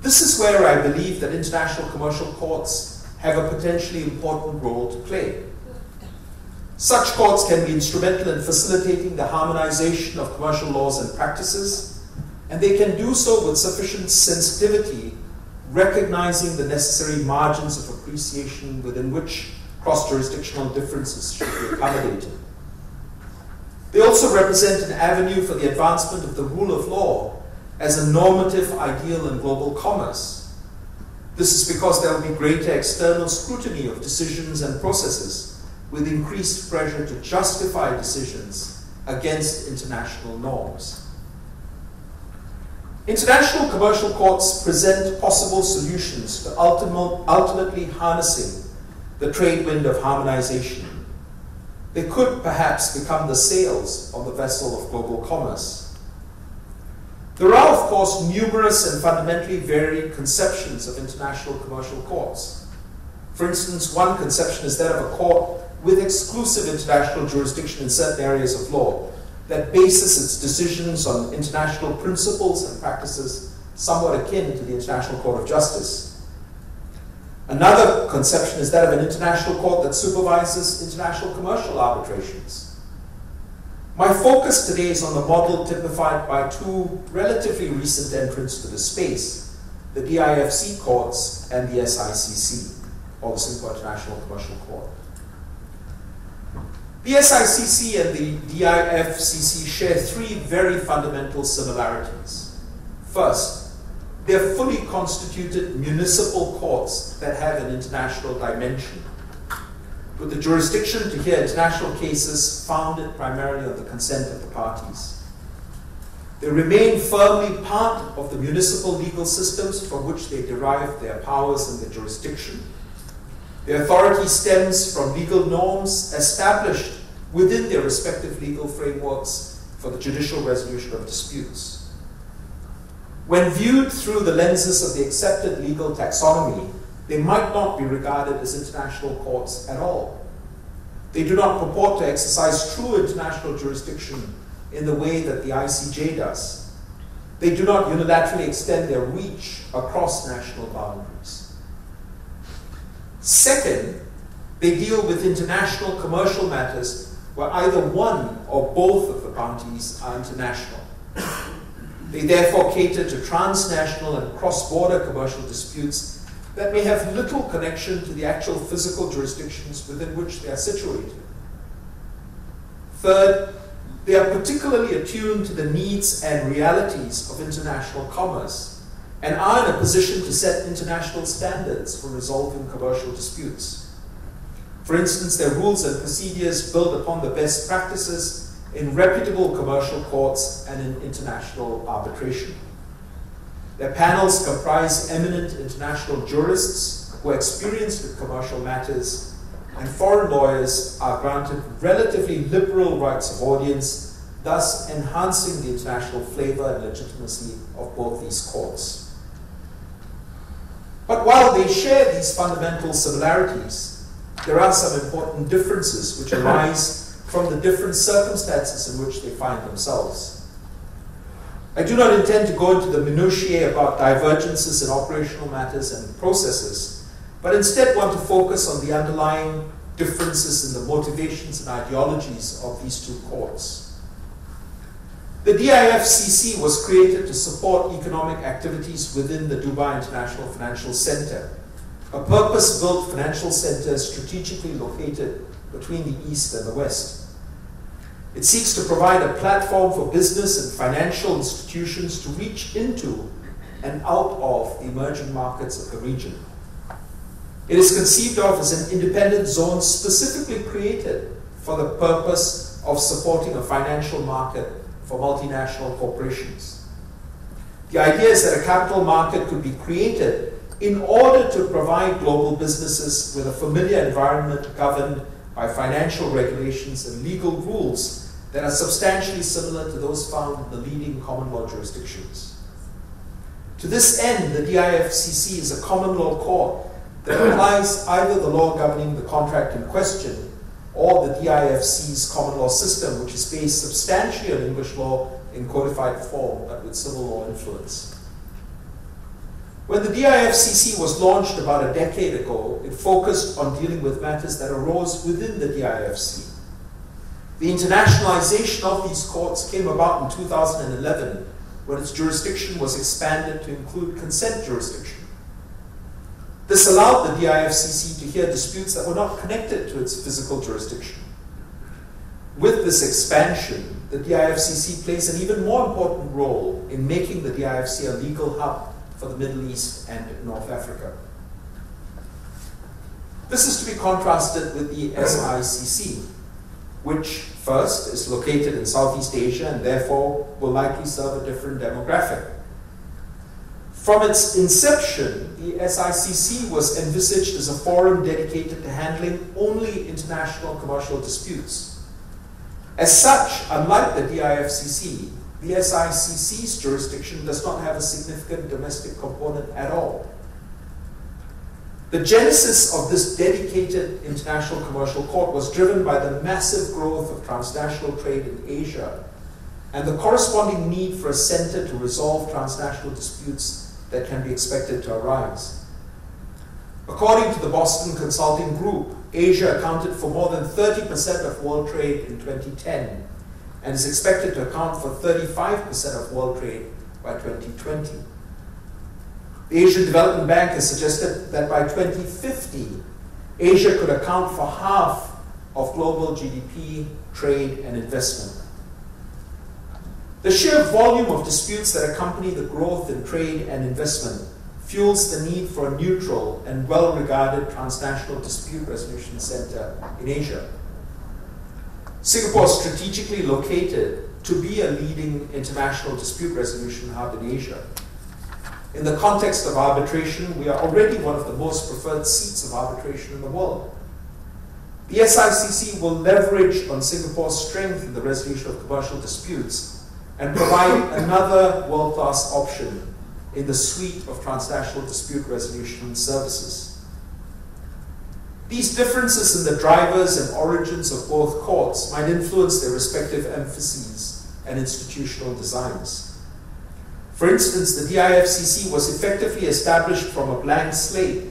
This is where I believe that international commercial courts have a potentially important role to play. Such courts can be instrumental in facilitating the harmonization of commercial laws and practices, and they can do so with sufficient sensitivity, recognizing the necessary margins of appreciation within which cross-jurisdictional differences should be accommodated. They also represent an avenue for the advancement of the rule of law as a normative ideal in global commerce. This is because there will be greater external scrutiny of decisions and processes, with increased pressure to justify decisions against international norms. International commercial courts present possible solutions to ultimately harnessing the trade wind of harmonization. They could perhaps become the sails on the vessel of global commerce. There are, of course, numerous and fundamentally varied conceptions of international commercial courts. For instance, one conception is that of a court with exclusive international jurisdiction in certain areas of law that bases its decisions on international principles and practices somewhat akin to the International Court of Justice. Another conception is that of an international court that supervises international commercial arbitrations. My focus today is on the model typified by two relatively recent entrants to the space, the DIFC courts and the SICC, or the Singapore International Commercial Court. The SICC and the DIFCC share three very fundamental similarities. First, they're fully constituted municipal courts that have an international dimension, with the jurisdiction to hear international cases founded primarily on the consent of the parties. They remain firmly part of the municipal legal systems from which they derive their powers and their jurisdiction. Their authority stems from legal norms established within their respective legal frameworks for the judicial resolution of disputes. When viewed through the lenses of the accepted legal taxonomy, they might not be regarded as international courts at all. They do not purport to exercise true international jurisdiction in the way that the ICJ does. They do not unilaterally extend their reach across national boundaries. Second, they deal with international commercial matters where either one or both of the parties are international. They therefore cater to transnational and cross-border commercial disputes that may have little connection to the actual physical jurisdictions within which they are situated. Third, they are particularly attuned to the needs and realities of international commerce and are in a position to set international standards for resolving commercial disputes. For instance, their rules and procedures build upon the best practices in reputable commercial courts and in international arbitration. Their panels comprise eminent international jurists who are experienced with commercial matters, and foreign lawyers are granted relatively liberal rights of audience, thus enhancing the international flavor and legitimacy of both these courts. But while they share these fundamental similarities, there are some important differences which arise from the different circumstances in which they find themselves. I do not intend to go into the minutiae about divergences in operational matters and processes, but instead want to focus on the underlying differences in the motivations and ideologies of these two courts. The DIFCC was created to support economic activities within the Dubai International Financial Center, a purpose-built financial center strategically located between the East and the West. It seeks to provide a platform for business and financial institutions to reach into and out of the emerging markets of the region. It is conceived of as an independent zone specifically created for the purpose of supporting a financial market for multinational corporations. The idea is that a capital market could be created in order to provide global businesses with a familiar environment governed by financial regulations and legal rules that are substantially similar to those found in the leading common law jurisdictions. To this end, the DIFCC is a common law court that applies either the law governing the contract in question or the DIFC's common law system, which is based substantially on English law in codified form, but with civil law influence. When the DIFCC was launched about a decade ago, it focused on dealing with matters that arose within the DIFC. The internationalization of these courts came about in 2011, when its jurisdiction was expanded to include consent jurisdiction. This allowed the DIFCC to hear disputes that were not connected to its physical jurisdiction. With this expansion, the DIFCC plays an even more important role in making the DIFC a legal hub for the Middle East and North Africa. This is to be contrasted with the SICC, which first is located in Southeast Asia and therefore will likely serve a different demographic. From its inception, the SICC was envisaged as a forum dedicated to handling only international commercial disputes. As such, unlike the DIFCC, the SICC's jurisdiction does not have a significant domestic component at all. The genesis of this dedicated international commercial court was driven by the massive growth of transnational trade in Asia and the corresponding need for a center to resolve transnational disputes that can be expected to arise. According to the Boston Consulting Group, Asia accounted for more than 30% of world trade in 2010 and is expected to account for 35% of world trade by 2020. The Asian Development Bank has suggested that by 2050, Asia could account for half of global GDP, trade, and investment. The sheer volume of disputes that accompany the growth in trade and investment fuels the need for a neutral and well-regarded transnational dispute resolution center in Asia. Singapore is strategically located to be a leading international dispute resolution hub in Asia. In the context of arbitration, we are already one of the most preferred seats of arbitration in the world. The SICC will leverage on Singapore's strength in the resolution of commercial disputes and provide another world-class option in the suite of transnational dispute resolution services. These differences in the drivers and origins of both courts might influence their respective emphases and institutional designs. For instance, the DIFCC was effectively established from a blank slate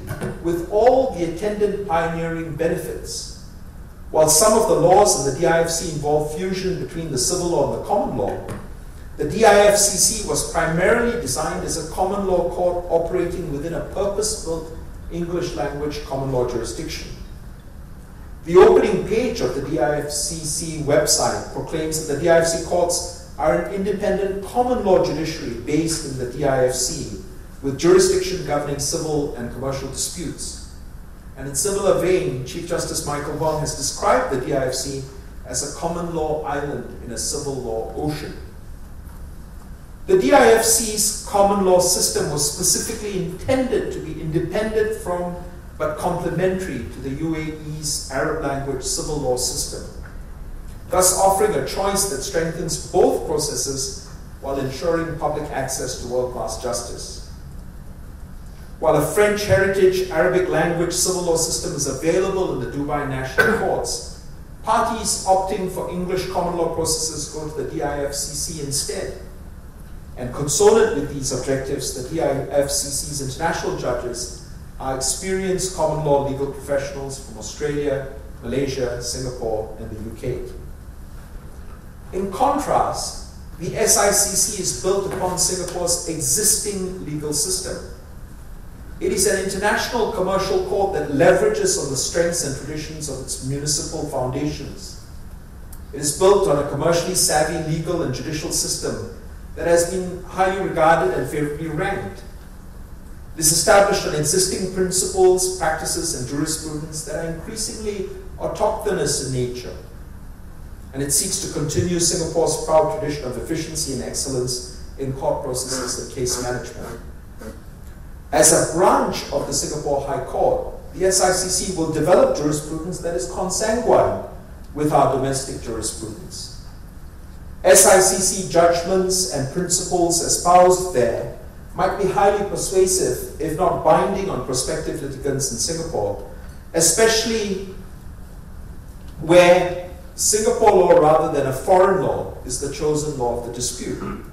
with all the attendant pioneering benefits. While some of the laws in the DIFC involve fusion between the civil law and the common law, the DIFCC was primarily designed as a common law court operating within a purpose-built English language common law jurisdiction. The opening page of the DIFCC website proclaims that the DIFC courts are an independent common law judiciary based in the DIFC with jurisdiction governing civil and commercial disputes. And in similar vein, Chief Justice Michael Huang has described the DIFC as a common law island in a civil law ocean. The DIFC's common law system was specifically intended to be independent from but complementary to the UAE's Arab language civil law system, thus offering a choice that strengthens both processes while ensuring public access to world-class justice. While a French heritage Arabic language civil law system is available in the Dubai National Courts, parties opting for English common law processes go to the DIFCC instead. And consonant with these objectives, the DIFCC's international judges are experienced common law legal professionals from Australia, Malaysia, Singapore, and the UK. In contrast, the SICC is built upon Singapore's existing legal system. It is an international commercial court that leverages on the strengths and traditions of its municipal foundations. It is built on a commercially savvy legal and judicial system that has been highly regarded and favorably ranked. It is established on existing principles, practices, and jurisprudence that are increasingly autochthonous in nature. And it seeks to continue Singapore's proud tradition of efficiency and excellence in court processes and case management. As a branch of the Singapore High Court, the SICC will develop jurisprudence that is consanguine with our domestic jurisprudence. SICC judgments and principles espoused there might be highly persuasive, if not binding on prospective litigants in Singapore, especially where Singapore law rather than a foreign law is the chosen law of the dispute.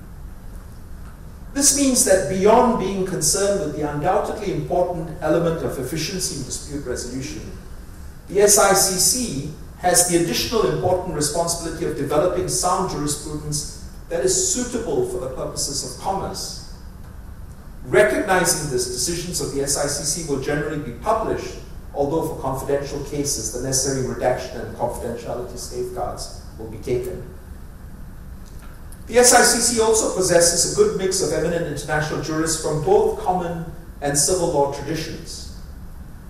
This means that beyond being concerned with the undoubtedly important element of efficiency in dispute resolution, the SICC has the additional important responsibility of developing sound jurisprudence that is suitable for the purposes of commerce. Recognizing this, decisions of the SICC will generally be published, although for confidential cases, the necessary redaction and confidentiality safeguards will be taken. The SICC also possesses a good mix of eminent international jurists from both common and civil law traditions.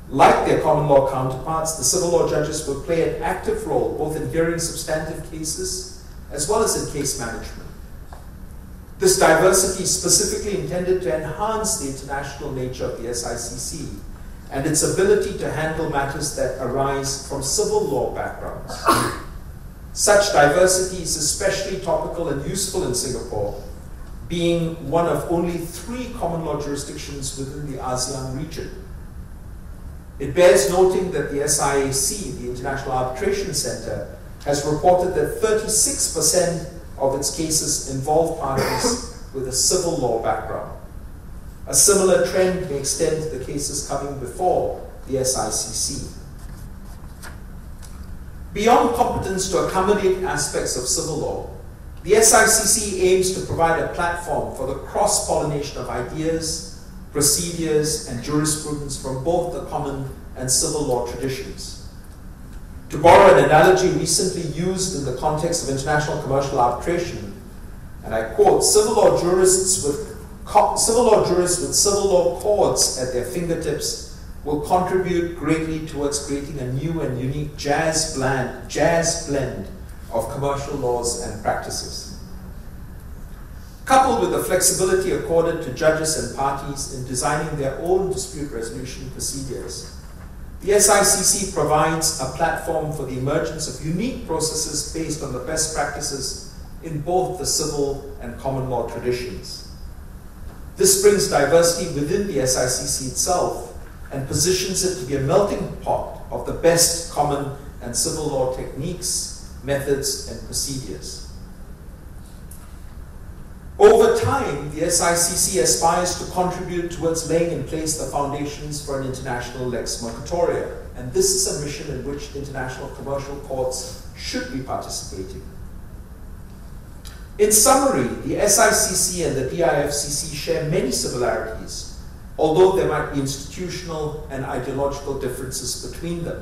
Like their common law counterparts, the civil law judges will play an active role both in hearing substantive cases as well as in case management. This diversity is specifically intended to enhance the international nature of the SICC and its ability to handle matters that arise from civil law backgrounds. Such diversity is especially topical and useful in Singapore, being one of only 3 common law jurisdictions within the ASEAN region. It bears noting that the SIAC, the International Arbitration Center, has reported that 36% of its cases involve parties with a civil law background. A similar trend may extend to the cases coming before the SICC. Beyond competence to accommodate aspects of civil law, the SICC aims to provide a platform for the cross-pollination of ideas, procedures, and jurisprudence from both the common and civil law traditions. To borrow an analogy recently used in the context of international commercial arbitration, and I quote, civil law jurists with civil law courts at their fingertips will contribute greatly towards creating a new and unique jazz blend of commercial laws and practices. Coupled with the flexibility accorded to judges and parties in designing their own dispute resolution procedures, the SICC provides a platform for the emergence of unique processes based on the best practices in both the civil and common law traditions. This brings diversity within the SICC itself and positions it to be a melting pot of the best common and civil law techniques, methods, and procedures. Over time, the SICC aspires to contribute towards laying in place the foundations for an international lex mercatoria, and this is a mission in which international commercial courts should be participating. In summary, the SICC and the DIFCC share many similarities, although there might be institutional and ideological differences between them.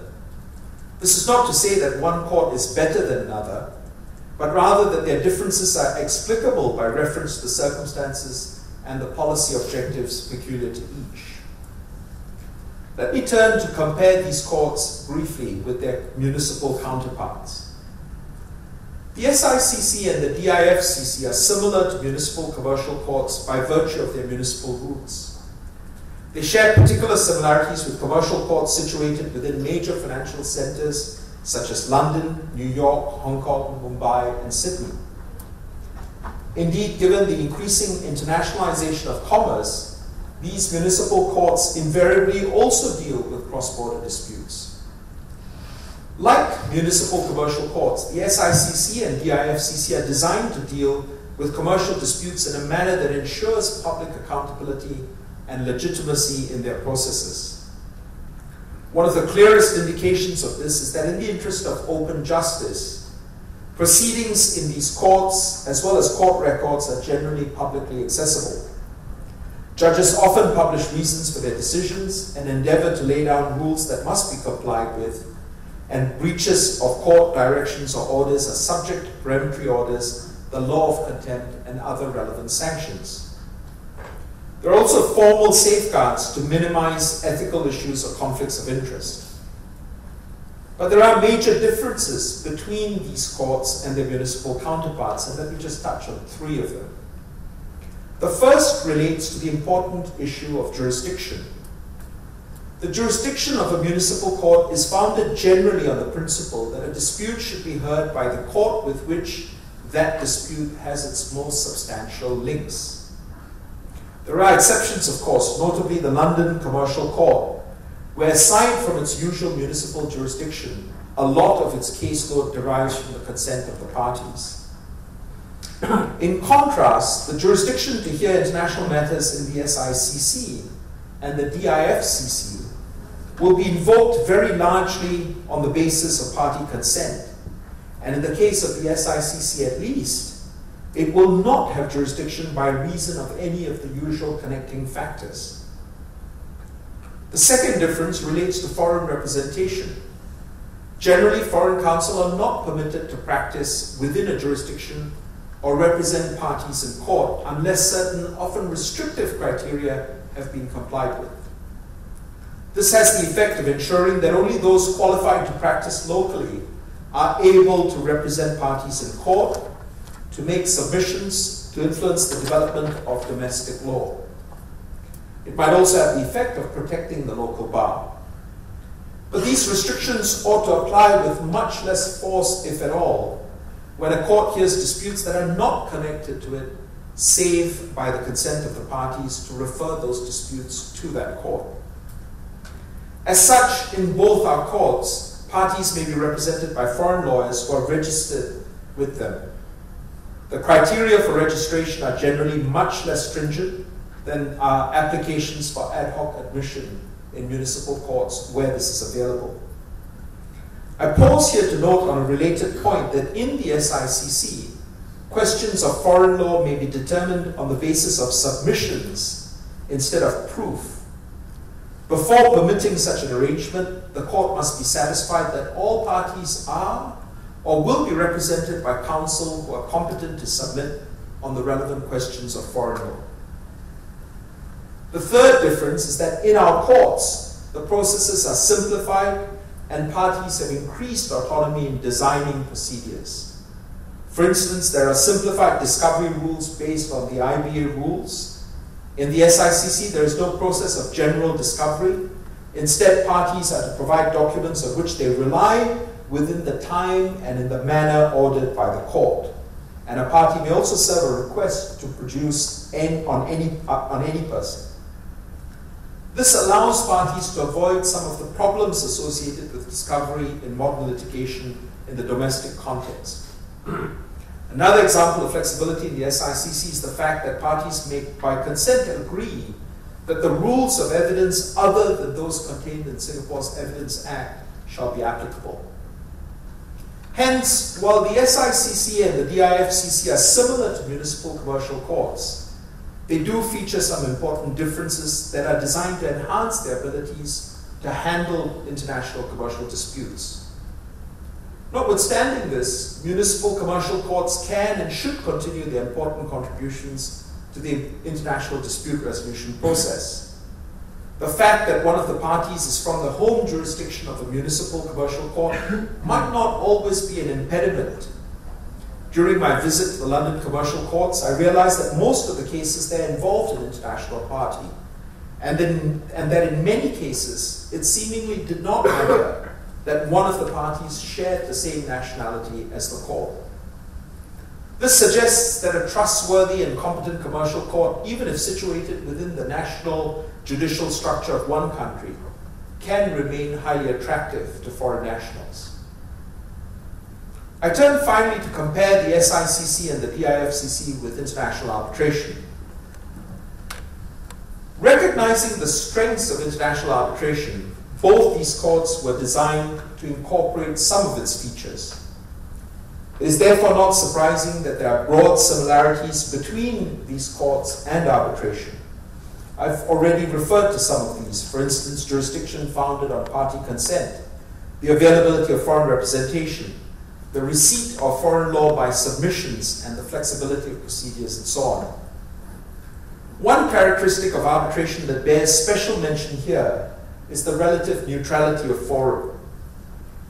This is not to say that one court is better than another, but rather that their differences are explicable by reference to the circumstances and the policy objectives peculiar to each. Let me turn to compare these courts briefly with their municipal counterparts. The SICC and the DIFCC are similar to municipal commercial courts by virtue of their municipal roots. They share particular similarities with commercial courts situated within major financial centers such as London, New York, Hong Kong, Mumbai, and Sydney. Indeed, given the increasing internationalization of commerce, these municipal courts invariably also deal with cross-border disputes. Like municipal commercial courts, the SICC and DIFCC are designed to deal with commercial disputes in a manner that ensures public accountability and legitimacy in their processes. One of the clearest indications of this is that in the interest of open justice, proceedings in these courts, as well as court records, are generally publicly accessible. Judges often publish reasons for their decisions and endeavor to lay down rules that must be complied with, and breaches of court directions or orders are subject to peremptory orders, the law of contempt, and other relevant sanctions. There are also formal safeguards to minimize ethical issues or conflicts of interest. But there are major differences between these courts and their municipal counterparts, and let me just touch on 3 of them. The first relates to the important issue of jurisdiction. The jurisdiction of a municipal court is founded generally on the principle that a dispute should be heard by the court with which that dispute has its most substantial links. There are exceptions, of course, notably the London Commercial Court, where aside from its usual municipal jurisdiction, a lot of its caseload derives from the consent of the parties. In contrast, the jurisdiction to hear international matters in the SICC and the DIFCC will be invoked very largely on the basis of party consent. And in the case of the SICC at least, it will not have jurisdiction by reason of any of the usual connecting factors. The second difference relates to foreign representation. Generally, foreign counsel are not permitted to practice within a jurisdiction or represent parties in court unless certain, often restrictive criteria have been complied with. This has the effect of ensuring that only those qualified to practice locally are able to represent parties in court, to make submissions, to influence the development of domestic law. It might also have the effect of protecting the local bar. But these restrictions ought to apply with much less force, if at all, when a court hears disputes that are not connected to it, save by the consent of the parties to refer those disputes to that court. As such, in both our courts, parties may be represented by foreign lawyers who are registered with them. The criteria for registration are generally much less stringent than applications for ad hoc admission in municipal courts where this is available. I pause here to note on a related point that in the SICC, questions of foreign law may be determined on the basis of submissions instead of proof. Before permitting such an arrangement, the court must be satisfied that all parties are or will be represented by counsel who are competent to submit on the relevant questions of foreign law. The third difference is that in our courts, the processes are simplified and parties have increased autonomy in designing procedures. For instance, there are simplified discovery rules based on the IBA rules. In the SICC, there is no process of general discovery. Instead, parties are to provide documents on which they rely within the time and in the manner ordered by the court. And a party may also serve a request to produce on any person. This allows parties to avoid some of the problems associated with discovery in modern litigation in the domestic context. Another example of flexibility in the SICC is the fact that parties may, by consent, agree that the rules of evidence other than those contained in Singapore's Evidence Act shall be applicable. Hence, while the SICC and the DIFCC are similar to municipal commercial courts, they do feature some important differences that are designed to enhance their abilities to handle international commercial disputes. Notwithstanding this, municipal commercial courts can and should continue their important contributions to the international dispute resolution process. The fact that one of the parties is from the home jurisdiction of a municipal commercial court might not always be an impediment. During my visit to the London commercial courts, I realized that most of the cases there involved an international party, and that in many cases, it seemingly did not matter that one of the parties shared the same nationality as the court. This suggests that a trustworthy and competent commercial court, even if situated within the national judicial structure of one country, can remain highly attractive to foreign nationals. I turn finally to compare the SICC and the DIFCC with international arbitration. Recognizing the strengths of international arbitration, both these courts were designed to incorporate some of its features. It is therefore not surprising that there are broad similarities between these courts and arbitration. I've already referred to some of these, for instance, jurisdiction founded on party consent, the availability of foreign representation, the receipt of foreign law by submissions, and the flexibility of procedures, and so on. One characteristic of arbitration that bears special mention here is the relative neutrality of forum.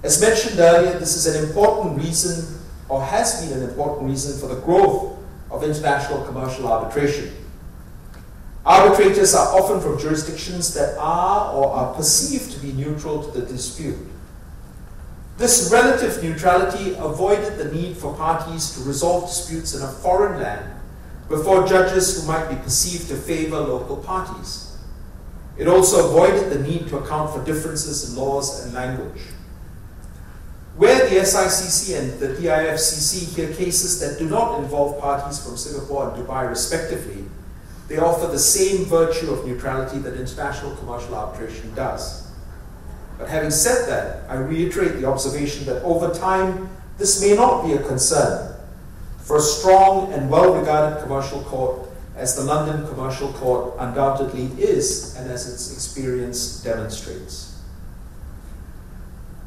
As mentioned earlier, this is an important reason, or has been an important reason, for the growth of international commercial arbitration. Arbitrators are often from jurisdictions that are or are perceived to be neutral to the dispute. This relative neutrality avoided the need for parties to resolve disputes in a foreign land before judges who might be perceived to favor local parties. It also avoided the need to account for differences in laws and language. Where the SICC and the DIFCC hear cases that do not involve parties from Singapore and Dubai respectively, they offer the same virtue of neutrality that international commercial arbitration does. But having said that, I reiterate the observation that over time, this may not be a concern for a strong and well-regarded commercial court, as the London Commercial Court undoubtedly is, and as its experience demonstrates.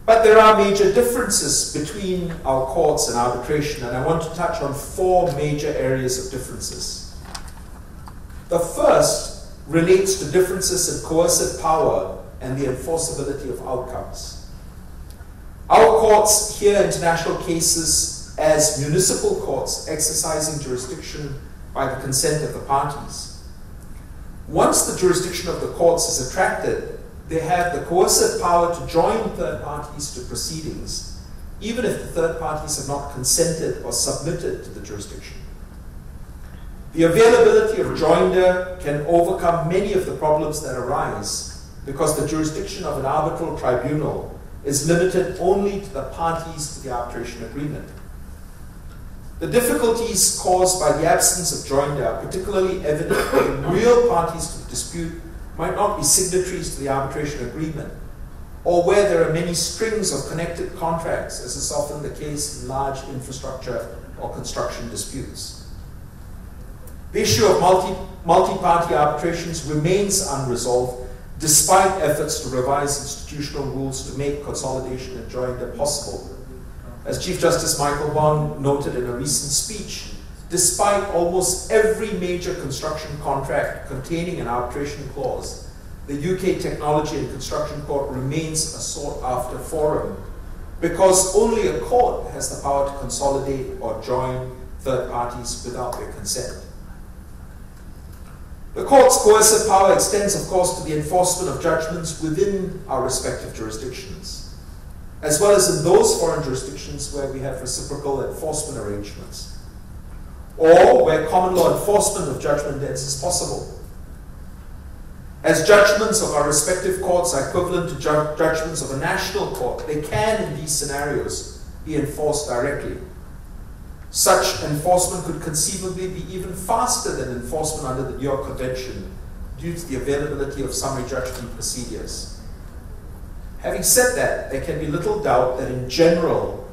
But there are major differences between our courts and arbitration, and I want to touch on 4 major areas of differences. The first relates to differences in coercive power and the enforceability of outcomes. Our courts hear international cases as municipal courts exercising jurisdiction by the consent of the parties. Once the jurisdiction of the courts is attracted, they have the coercive power to join third parties to proceedings, even if the third parties have not consented or submitted to the jurisdiction. The availability of joinder can overcome many of the problems that arise because the jurisdiction of an arbitral tribunal is limited only to the parties to the arbitration agreement. The difficulties caused by the absence of joinder are particularly evident when real parties to the dispute might not be signatories to the arbitration agreement, or where there are many strings of connected contracts, as is often the case in large infrastructure or construction disputes. The issue of multi-party arbitrations remains unresolved, despite efforts to revise institutional rules to make consolidation and joinder possible. As Chief Justice Michael Huang noted in a recent speech, despite almost every major construction contract containing an arbitration clause, the UK Technology and Construction Court remains a sought-after forum because only a court has the power to consolidate or join third parties without their consent. The court's coercive power extends, of course, to the enforcement of judgments within our respective jurisdictions, as well as in those foreign jurisdictions where we have reciprocal enforcement arrangements, or where common law enforcement of judgment debts is possible. As judgments of our respective courts are equivalent to judgments of a national court, they can, in these scenarios, be enforced directly. Such enforcement could conceivably be even faster than enforcement under the New York Convention due to the availability of summary judgment procedures. Having said that, there can be little doubt that in general,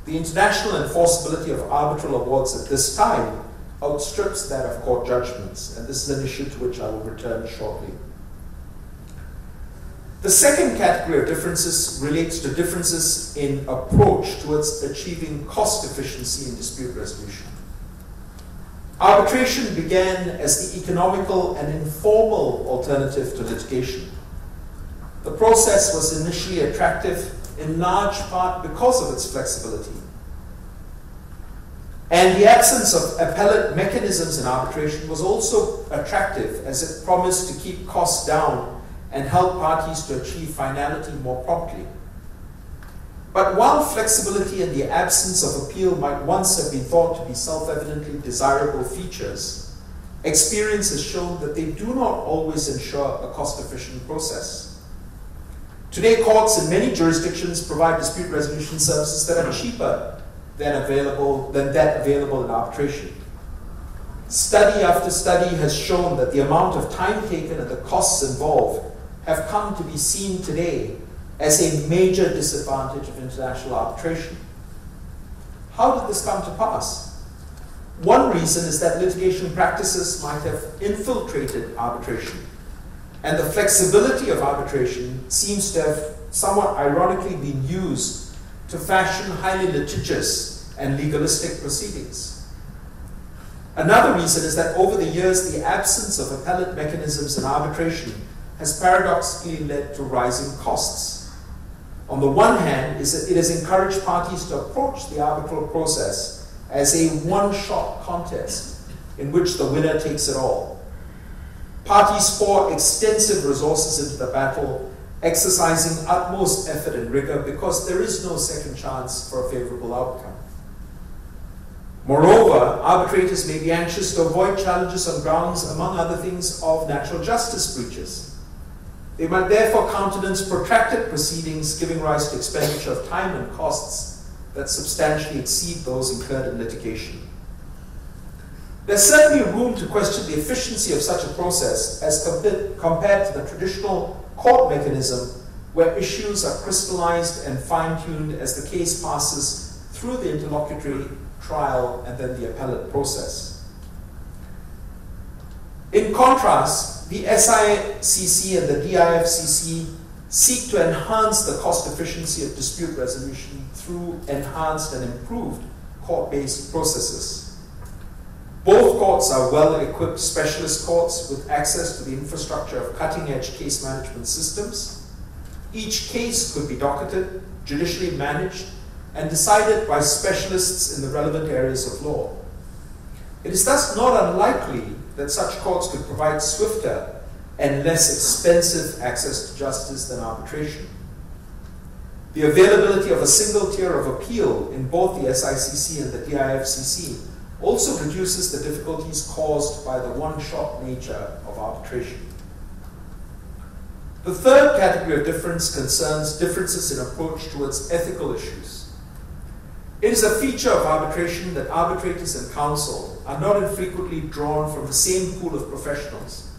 the international enforceability of arbitral awards at this time outstrips that of court judgments, and this is an issue to which I will return shortly. The second category of differences relates to differences in approach towards achieving cost efficiency in dispute resolution. Arbitration began as the economical and informal alternative to litigation. The process was initially attractive in large part because of its flexibility. And the absence of appellate mechanisms in arbitration was also attractive as it promised to keep costs down and help parties to achieve finality more promptly. But while flexibility and the absence of appeal might once have been thought to be self-evidently desirable features, experience has shown that they do not always ensure a cost-efficient process. Today, courts in many jurisdictions provide dispute resolution services that are cheaper than that available in arbitration. Study after study has shown that the amount of time taken and the costs involved have come to be seen today as a major disadvantage of international arbitration. How did this come to pass? One reason is that litigation practices might have infiltrated arbitration, and the flexibility of arbitration seems to have somewhat ironically been used to fashion highly litigious and legalistic proceedings. Another reason is that over the years, the absence of appellate mechanisms in arbitration has paradoxically led to rising costs. On the one hand, it has encouraged parties to approach the arbitral process as a one-shot contest in which the winner takes it all. Parties pour extensive resources into the battle, exercising utmost effort and rigor because there is no second chance for a favorable outcome. Moreover, arbitrators may be anxious to avoid challenges on grounds, among other things, of natural justice breaches. They might therefore countenance protracted proceedings giving rise to expenditure of time and costs that substantially exceed those incurred in litigation. There's certainly room to question the efficiency of such a process as compared to the traditional court mechanism where issues are crystallized and fine-tuned as the case passes through the interlocutory trial and then the appellate process. In contrast, the SICC and the DIFCC seek to enhance the cost efficiency of dispute resolution through enhanced and improved court-based processes. Both courts are well-equipped specialist courts with access to the infrastructure of cutting-edge case management systems. Each case could be docketed, judicially managed, and decided by specialists in the relevant areas of law. It is thus not unlikely that such courts could provide swifter and less expensive access to justice than arbitration. The availability of a single tier of appeal in both the SICC and the DIFCC also reduces the difficulties caused by the one-shot nature of arbitration. The third category of difference concerns differences in approach towards ethical issues. It is a feature of arbitration that arbitrators and counsel are not infrequently drawn from the same pool of professionals,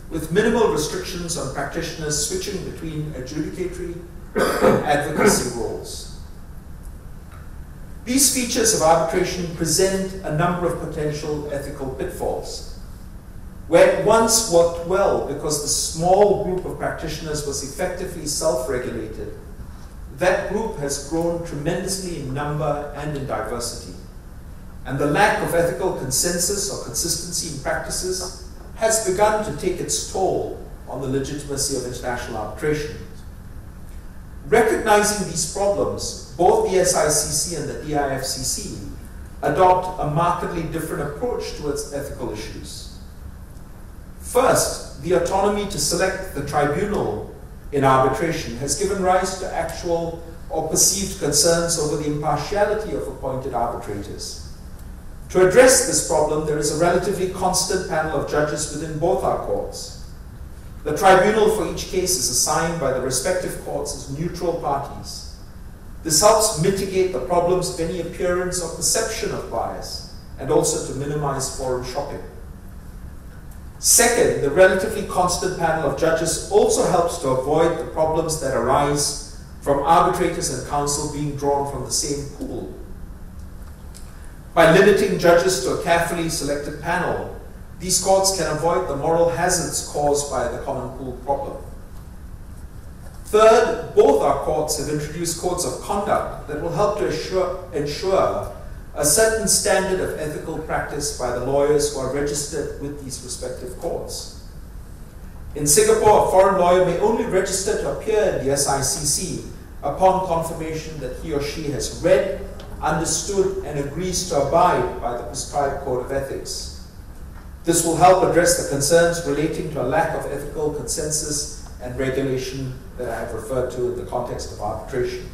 with minimal restrictions on practitioners switching between adjudicatory and advocacy roles. These features of arbitration present a number of potential ethical pitfalls. Where it once worked well because the small group of practitioners was effectively self-regulated, that group has grown tremendously in number and in diversity. And the lack of ethical consensus or consistency in practices has begun to take its toll on the legitimacy of international arbitration. Recognizing these problems, both the SICC and the DIFCC adopt a markedly different approach towards ethical issues. First, the autonomy to select the tribunal in arbitration has given rise to actual or perceived concerns over the impartiality of appointed arbitrators. To address this problem, there is a relatively constant panel of judges within both our courts. The tribunal for each case is assigned by the respective courts as neutral parties. This helps mitigate the problems of any appearance or perception of bias, and also to minimize forum shopping. Second, the relatively constant panel of judges also helps to avoid the problems that arise from arbitrators and counsel being drawn from the same pool. By limiting judges to a carefully selected panel, these courts can avoid the moral hazards caused by the common pool problem. Third, both our courts have introduced codes of conduct that will help to ensure a certain standard of ethical practice by the lawyers who are registered with these respective courts. In Singapore, a foreign lawyer may only register to appear in the SICC upon confirmation that he or she has read, understood, and agrees to abide by the prescribed code of ethics. This will help address the concerns relating to a lack of ethical consensus and regulation that I have referred to in the context of arbitration.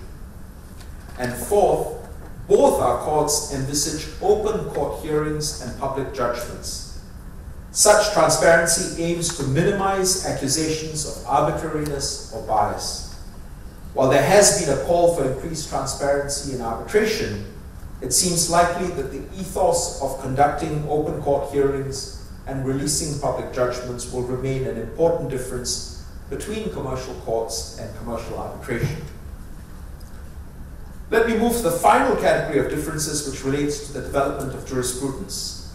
And fourth, both our courts envisage open court hearings and public judgments. Such transparency aims to minimize accusations of arbitrariness or bias. While there has been a call for increased transparency in arbitration, it seems likely that the ethos of conducting open court hearings and releasing public judgments will remain an important difference between commercial courts and commercial arbitration. Let me move to the final category of differences, which relates to the development of jurisprudence.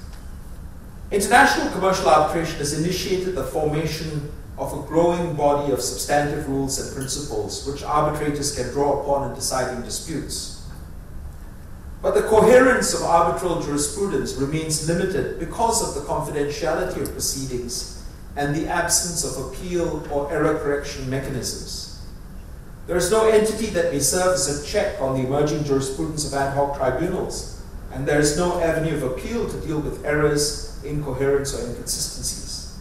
International commercial arbitration has initiated the formation of a growing body of substantive rules and principles which arbitrators can draw upon in deciding disputes. But the coherence of arbitral jurisprudence remains limited because of the confidentiality of proceedings and the absence of appeal or error correction mechanisms. There is no entity that may serve as a check on the emerging jurisprudence of ad hoc tribunals, and there is no avenue of appeal to deal with errors, incoherence, or inconsistencies.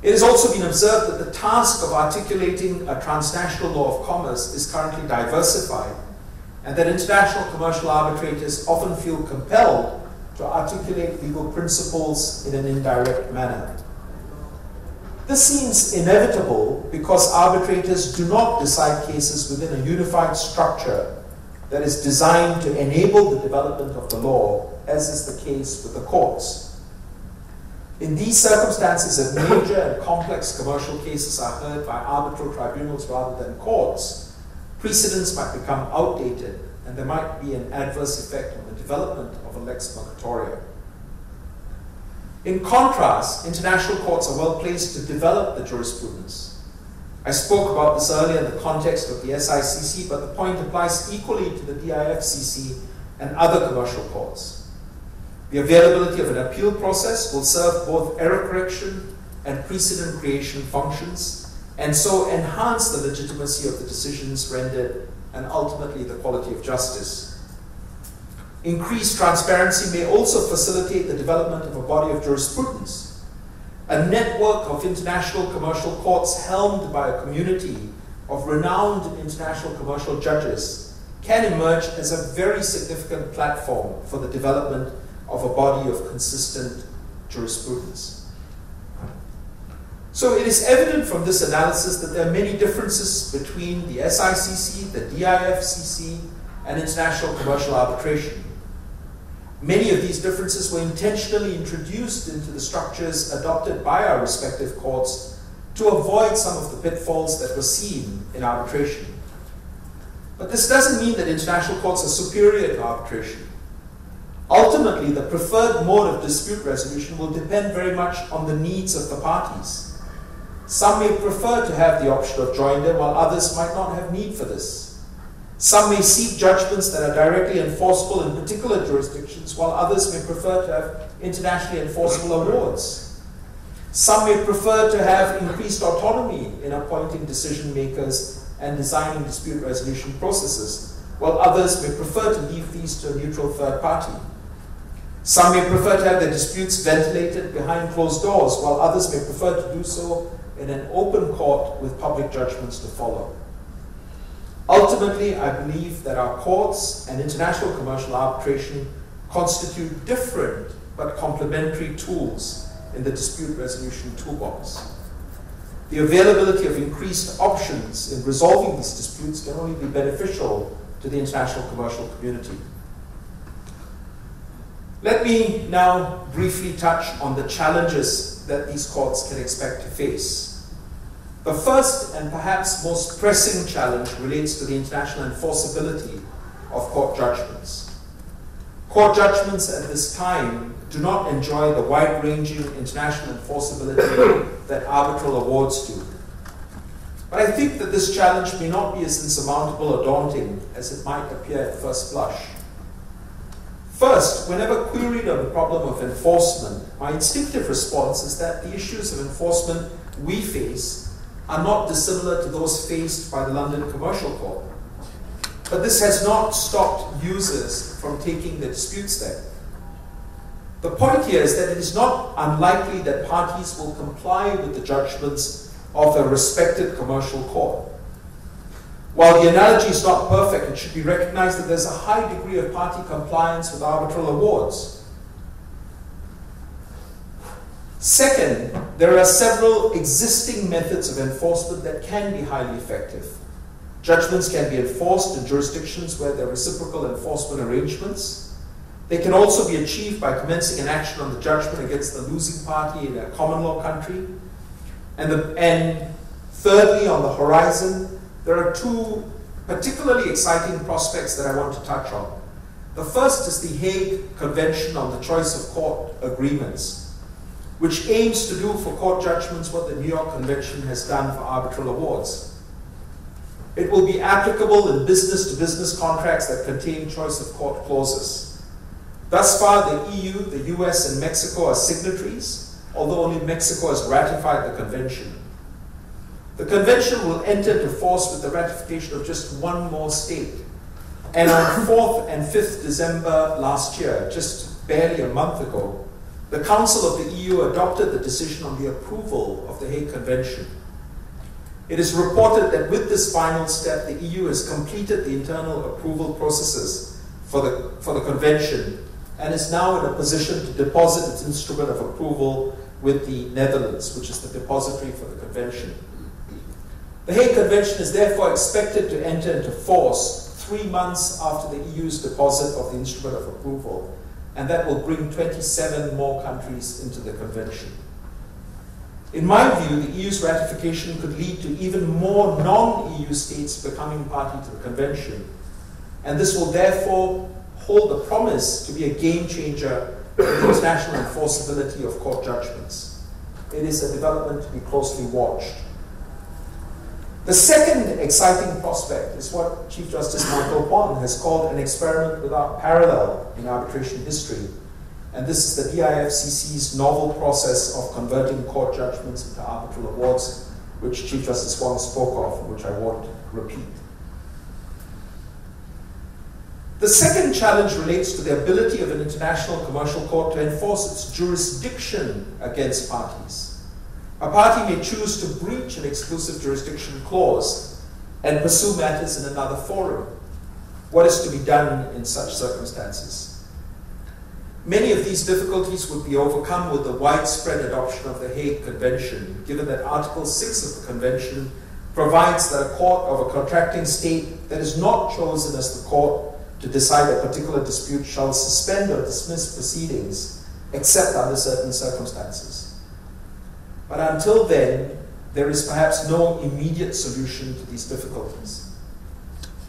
It has also been observed that the task of articulating a transnational law of commerce is currently diversified, and that international commercial arbitrators often feel compelled to articulate legal principles in an indirect manner. This seems inevitable because arbitrators do not decide cases within a unified structure that is designed to enable the development of the law, as is the case with the courts. In these circumstances, if major and complex commercial cases are heard by arbitral tribunals rather than courts, precedents might become outdated and there might be an adverse effect on the development of a lex mercatoria. In contrast, international courts are well placed to develop the jurisprudence. I spoke about this earlier in the context of the SICC, but the point applies equally to the DIFCC and other commercial courts. The availability of an appeal process will serve both error correction and precedent creation functions, and so enhance the legitimacy of the decisions rendered and ultimately the quality of justice. Increased transparency may also facilitate the development of a body of jurisprudence. A network of international commercial courts helmed by a community of renowned international commercial judges can emerge as a very significant platform for the development of a body of consistent jurisprudence. So it is evident from this analysis that there are many differences between the SICC, the DIFCC, and international commercial arbitration. Many of these differences were intentionally introduced into the structures adopted by our respective courts to avoid some of the pitfalls that were seen in arbitration. But this doesn't mean that international courts are superior to arbitration. Ultimately, the preferred mode of dispute resolution will depend very much on the needs of the parties. Some may prefer to have the option of joinder, while others might not have need for this. Some may seek judgments that are directly enforceable in particular jurisdictions, while others may prefer to have internationally enforceable awards. Some may prefer to have increased autonomy in appointing decision makers and designing dispute resolution processes, while others may prefer to leave these to a neutral third party. Some may prefer to have their disputes ventilated behind closed doors, while others may prefer to do so in an open court with public judgments to follow. Ultimately, I believe that our courts and international commercial arbitration constitute different but complementary tools in the dispute resolution toolbox. The availability of increased options in resolving these disputes can only be beneficial to the international commercial community. Let me now briefly touch on the challenges that these courts can expect to face. The first and perhaps most pressing challenge relates to the international enforceability of court judgments. Court judgments at this time do not enjoy the wide-ranging international enforceability that arbitral awards do. But I think that this challenge may not be as insurmountable or daunting as it might appear at first blush. First, whenever queried on the problem of enforcement, my instinctive response is that the issues of enforcement we face are not dissimilar to those faced by the London Commercial Court. But this has not stopped users from taking the disputes there. The point here is that it is not unlikely that parties will comply with the judgments of a respected commercial court. While the analogy is not perfect, it should be recognized that there's a high degree of party compliance with arbitral awards. Second, there are several existing methods of enforcement that can be highly effective. Judgments can be enforced in jurisdictions where there are reciprocal enforcement arrangements. They can also be achieved by commencing an action on the judgment against the losing party in a common law country. And thirdly, on the horizon, there are two particularly exciting prospects that I want to touch on. The first is the Hague Convention on the Choice of Court Agreements, which aims to do for court judgments what the New York Convention has done for arbitral awards. It will be applicable in business-to-business contracts that contain choice of court clauses. Thus far, the EU, the US, and Mexico are signatories, although only Mexico has ratified the convention. The convention will enter into force with the ratification of just one more state. And on 4th and 5th December last year, just barely a month ago, the Council of the EU adopted the decision on the approval of the Hague Convention. It is reported that with this final step, the EU has completed the internal approval processes for the convention and is now in a position to deposit its instrument of approval with the Netherlands, which is the depository for the convention. The Hague Convention is therefore expected to enter into force 3 months after the EU's deposit of the instrument of approval, and that will bring 27 more countries into the convention. In my view, the EU's ratification could lead to even more non-EU states becoming party to the convention, and this will therefore hold the promise to be a game changer in the international enforceability of court judgments. It is a development to be closely watched. The second exciting prospect is what Chief Justice Michael Huang has called an experiment without parallel in arbitration history, and this is the DIFCC's novel process of converting court judgments into arbitral awards, which Chief Justice Huang spoke of and which I won't repeat. The second challenge relates to the ability of an international commercial court to enforce its jurisdiction against parties. A party may choose to breach an exclusive jurisdiction clause and pursue matters in another forum. What is to be done in such circumstances? Many of these difficulties would be overcome with the widespread adoption of the Hague Convention, given that Article 6 of the Convention provides that a court of a contracting state that is not chosen as the court to decide a particular dispute shall suspend or dismiss proceedings except under certain circumstances. But until then, there is perhaps no immediate solution to these difficulties.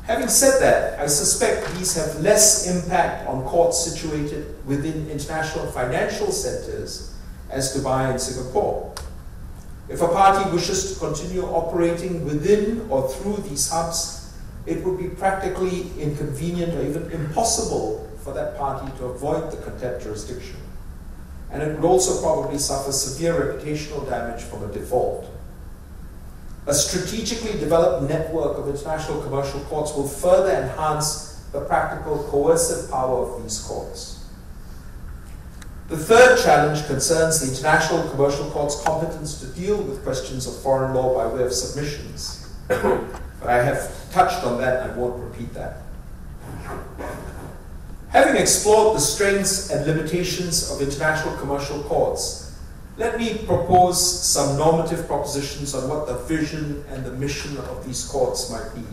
Having said that, I suspect these have less impact on courts situated within international financial centers as Dubai and Singapore. If a party wishes to continue operating within or through these hubs, it would be practically inconvenient or even impossible for that party to avoid the contempt jurisdiction. And it would also probably suffer severe reputational damage from a default. A strategically developed network of international commercial courts will further enhance the practical coercive power of these courts. The third challenge concerns the international commercial court's competence to deal with questions of foreign law by way of submissions. But I have touched on that and I won't repeat that. Having explored the strengths and limitations of international commercial courts, let me propose some normative propositions on what the vision and the mission of these courts might be.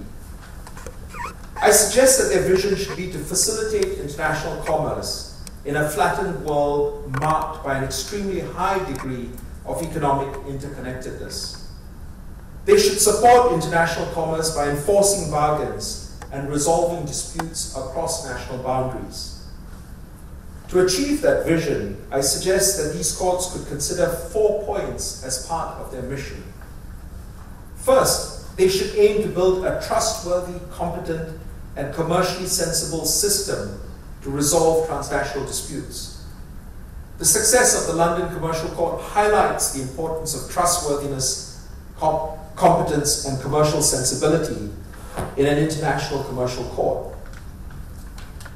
I suggest that their vision should be to facilitate international commerce in a flattened world marked by an extremely high degree of economic interconnectedness. They should support international commerce by enforcing bargains and resolving disputes across national boundaries. To achieve that vision, I suggest that these courts could consider 4 points as part of their mission. First, they should aim to build a trustworthy, competent, and commercially sensible system to resolve transnational disputes. The success of the London Commercial Court highlights the importance of trustworthiness, competence, and commercial sensibility in an international commercial court.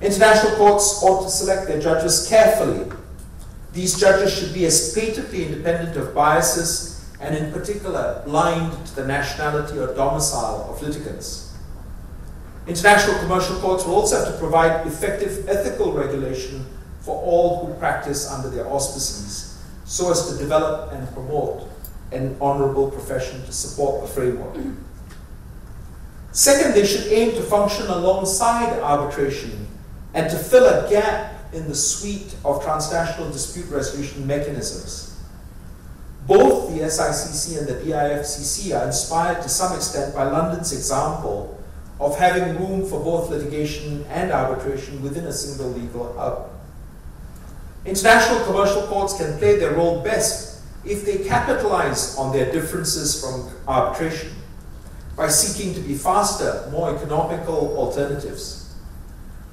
International courts ought to select their judges carefully. These judges should be as patently independent of biases and in particular blind to the nationality or domicile of litigants. International commercial courts will also have to provide effective ethical regulation for all who practice under their auspices, so as to develop and promote an honorable profession to support the framework. Second, they should aim to function alongside arbitration and to fill a gap in the suite of transnational dispute resolution mechanisms. Both the SICC and the DIFCC are inspired to some extent by London's example of having room for both litigation and arbitration within a single legal hub. International commercial courts can play their role best if they capitalize on their differences from arbitration by seeking to be faster, more economical alternatives,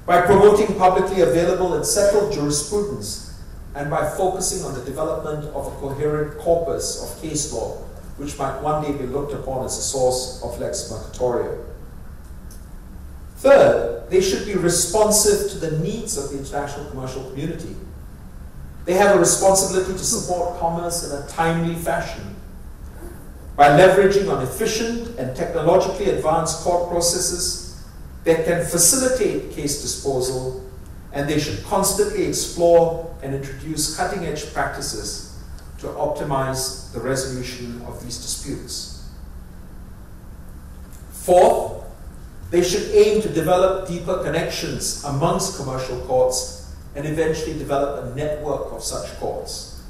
by promoting publicly available and settled jurisprudence, and by focusing on the development of a coherent corpus of case law, which might one day be looked upon as a source of lex mercatoria. Third, they should be responsive to the needs of the international commercial community. They have a responsibility to support commerce in a timely fashion by leveraging on efficient and technologically advanced court processes that can facilitate case disposal, and they should constantly explore and introduce cutting-edge practices to optimize the resolution of these disputes. Fourth, they should aim to develop deeper connections amongst commercial courts and eventually develop a network of such courts.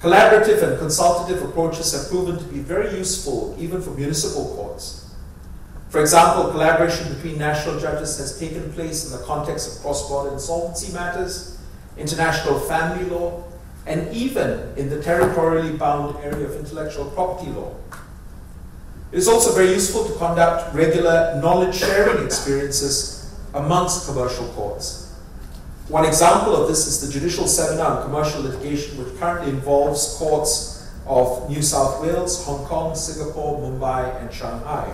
Collaborative and consultative approaches have proven to be very useful even for municipal courts. For example, collaboration between national judges has taken place in the context of cross-border insolvency matters, international family law, and even in the territorially bound area of intellectual property law. It is also very useful to conduct regular knowledge-sharing experiences amongst commercial courts. One example of this is the Judicial Seminar on Commercial Litigation, which currently involves courts of New South Wales, Hong Kong, Singapore, Mumbai, and Shanghai.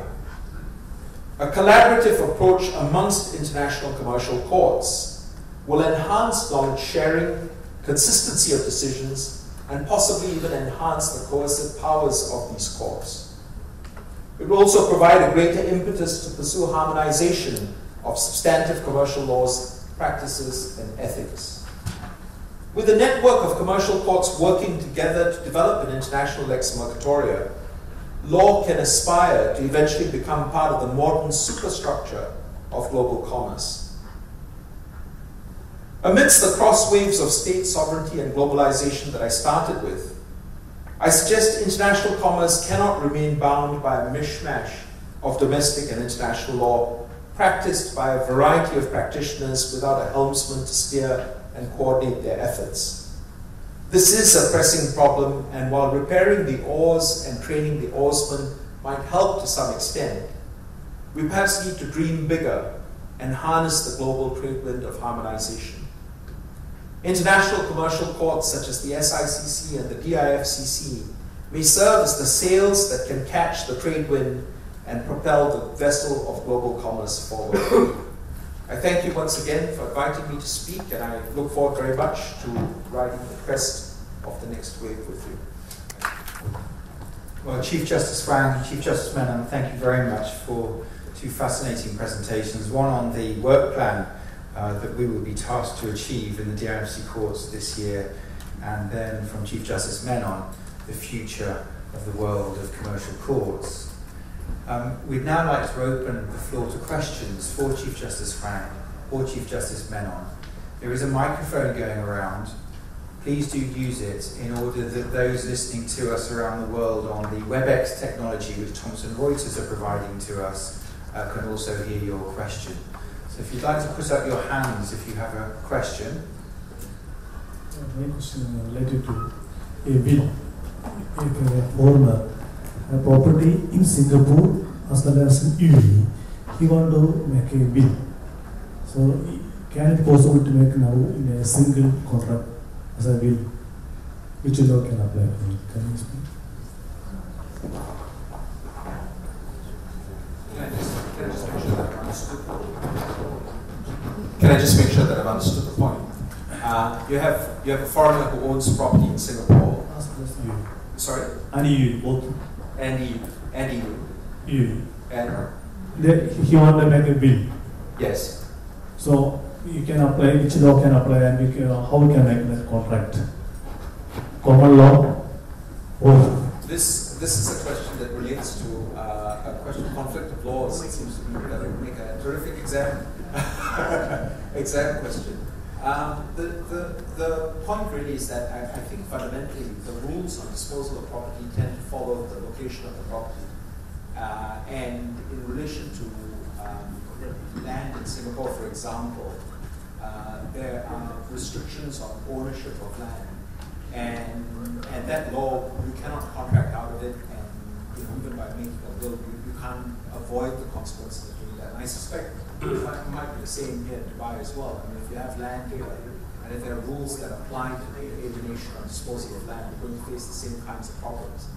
A collaborative approach amongst international commercial courts will enhance knowledge sharing, consistency of decisions, and possibly even enhance the coercive powers of these courts. It will also provide a greater impetus to pursue harmonization of substantive commercial laws, practices, and ethics. With a network of commercial courts working together to develop an international lex mercatoria, law can aspire to eventually become part of the modern superstructure of global commerce. Amidst the cross waves of state sovereignty and globalization that I started with, I suggest international commerce cannot remain bound by a mishmash of domestic and international law practiced by a variety of practitioners without a helmsman to steer and coordinate their efforts. This is a pressing problem, and while repairing the oars and training the oarsmen might help to some extent, we perhaps need to dream bigger and harness the global trade wind of harmonization. International commercial courts such as the SICC and the DIFCC may serve as the sails that can catch the trade wind and propel the vessel of global commerce forward. I thank you once again for inviting me to speak, and I look forward very much to riding the crest of the next wave with you. Well, Chief Justice Wang, Chief Justice Menon, thank you very much for two fascinating presentations, one on the work plan that we will be tasked to achieve in the DIFC courts this year, and then from Chief Justice Menon, the future of the world of commercial courts. We'd now like to open the floor to questions for Chief Justice Wang or Chief Justice Menon. There is a microphone going around. Please do use it in order that those listening to us around the world on the WebEx technology, which Thomson Reuters are providing to us, can also hear your question. So if you'd like to put up your hands if you have a question. My question is related to a will. If a foreigner a property in Singapore as well as in UAE, he want to make a will. So can it possible to make now in a single contract as a will? Which law can apply for it? Can you explain? Can I just make sure that I've understood the point? You have a foreigner who owns property in Singapore. Sorry? And EU, both. And EU. EU. And he want to make a will. yes. So you can apply, which law can apply, and we can, how we can make that contract? Common law? Or This is a question that relates to a question of conflict of laws. It seems to me that would make a terrific exam question. The point really is that I think fundamentally the rules on disposal of property tend to follow the location of the property. And in relation to land in Singapore, for example, there are restrictions on ownership of land. And that law, you cannot contract out of it, and even by making a will, you can't avoid the consequences of doing that. And I suspect it might be the same here in Dubai as well. I mean, if you have land here, and if there are rules that apply to the alienation or disposal of land, you're going to face the same kinds of problems.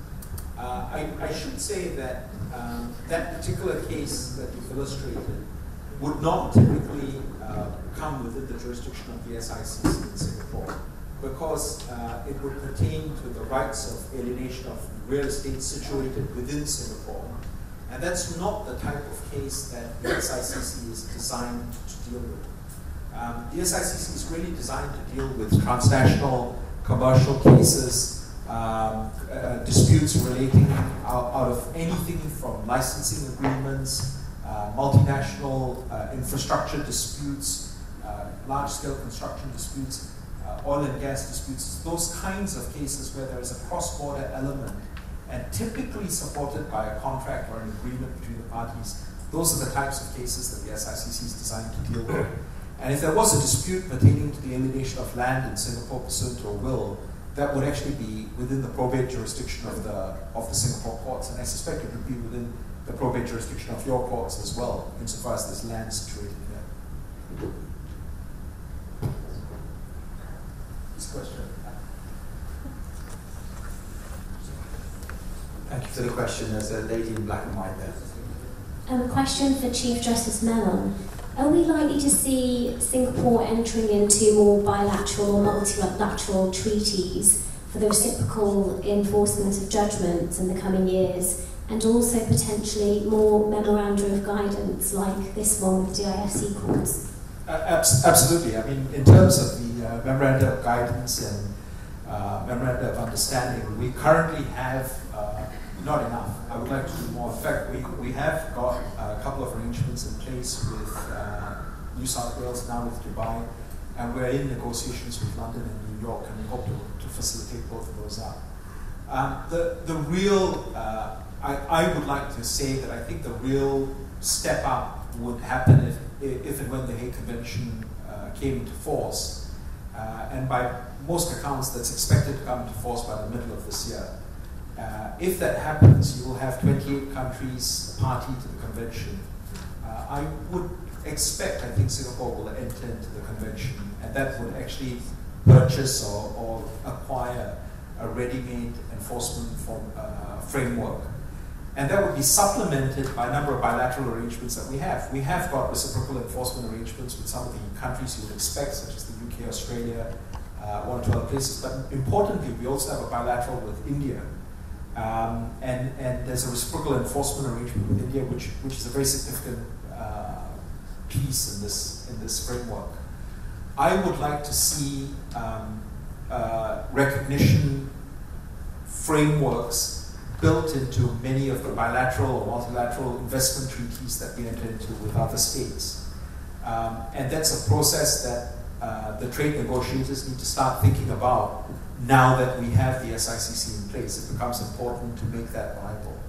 I should say that that particular case that you've illustrated would not typically come within the jurisdiction of the SICC in Singapore, because it would pertain to the rights of alienation of real estate situated within Singapore. And that's not the type of case that the SICC is designed to deal with. The SICC is really designed to deal with transnational commercial cases disputes relating out of anything from licensing agreements, multinational infrastructure disputes, large-scale construction disputes, oil and gas disputes, those kinds of cases where there is a cross-border element and typically supported by a contract or an agreement between the parties. Those are the types of cases that the SICC is designed to deal with. And if there was a dispute pertaining to the alienation of land in Singapore pursuant to a will, that would actually be within the probate jurisdiction of the Singapore courts, and I suspect it would be within the probate jurisdiction of your courts as well, insofar as there's land situated there. This question. Thank you for the question. There's a lady in black and white there. A question for Chief Justice Mellon. Are we likely to see Singapore entering into more bilateral or multilateral treaties for the reciprocal enforcement of judgments in the coming years, and also potentially more memoranda of guidance like this one with DIFC courts? Absolutely. I mean, in terms of the memoranda of guidance and memoranda of understanding, we currently have not enough. I would like to do more. In fact, we have got a couple of arrangements in place with New South Wales, now with Dubai, and we're in negotiations with London and New York, and we hope to facilitate both of those up. The real, I would like to say that I think the real step up would happen if and when the Hague Convention came into force, and by most accounts that's expected to come into force by the middle of this year. If that happens, you will have 28 countries party to the convention. I would expect, I think Singapore will enter into the convention, and that would actually purchase or acquire a ready-made enforcement framework. And that would be supplemented by a number of bilateral arrangements that we have. We have got reciprocal enforcement arrangements with some of the countries you would expect, such as the UK, Australia, one or two other places. But importantly, we also have a bilateral with India. And there's a reciprocal enforcement arrangement with India, which is a very significant piece in this framework. I would like to see recognition frameworks built into many of the bilateral or multilateral investment treaties that we enter into with other states. And that's a process that the trade negotiators need to start thinking about now that we have the SICC in place. It becomes important to make that viable.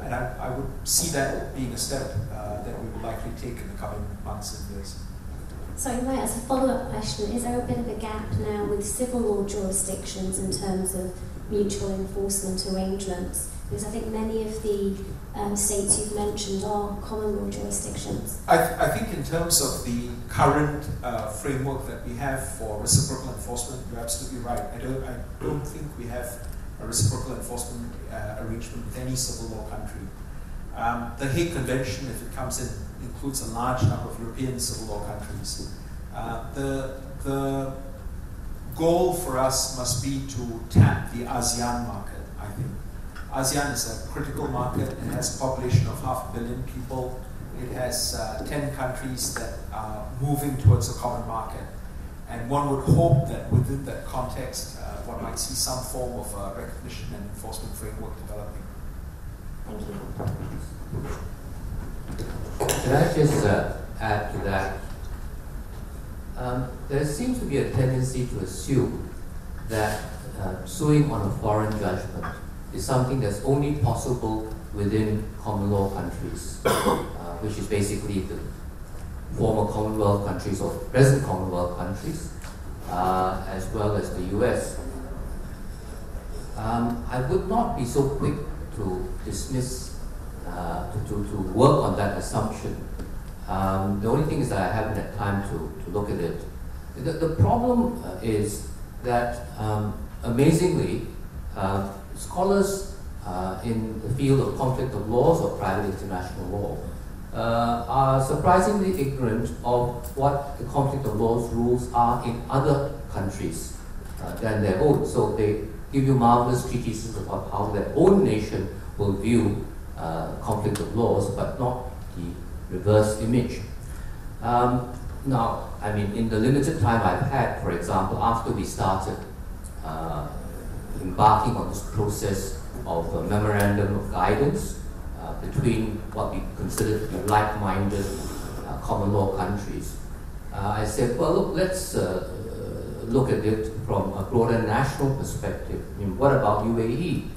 And I would see that being a step that we will likely take in the coming months and years. Sorry, right, as a follow-up question, is there a bit of a gap now with civil law jurisdictions in terms of mutual enforcement arrangements? Because I think many of the states you've mentioned are common law jurisdictions. I think in terms of the current framework that we have for reciprocal enforcement, you're absolutely right. I don't think we have a reciprocal enforcement arrangement with any civil law country. The Hague Convention, if it comes in, includes a large number of European civil law countries. The goal for us must be to tap the ASEAN market, I think. ASEAN is a critical market. It has a population of 500 million people. It has 10 countries that are moving towards a common market. And one would hope that within that context, one might see some form of recognition and enforcement framework developing. Thank you. Can I just add to that? There seems to be a tendency to assume that suing on a foreign judgment is something that's only possible within common law countries, which is basically the former Commonwealth countries or present Commonwealth countries, as well as the US. I would not be so quick to dismiss, to work on that assumption. The only thing is that I haven't had time to look at it. The problem is that, amazingly, scholars in the field of conflict of laws or private international law are surprisingly ignorant of what the conflict of laws rules are in other countries than their own. So they give you marvelous treatises about how their own nation will view conflict of laws, but not the reverse image. Now, I mean, in the limited time I've had, for example, after we started embarking on this process of a memorandum of guidance between what we consider to be like-minded common law countries. I said, well, look, let's look at it from a broader national perspective. I mean, what about UAE?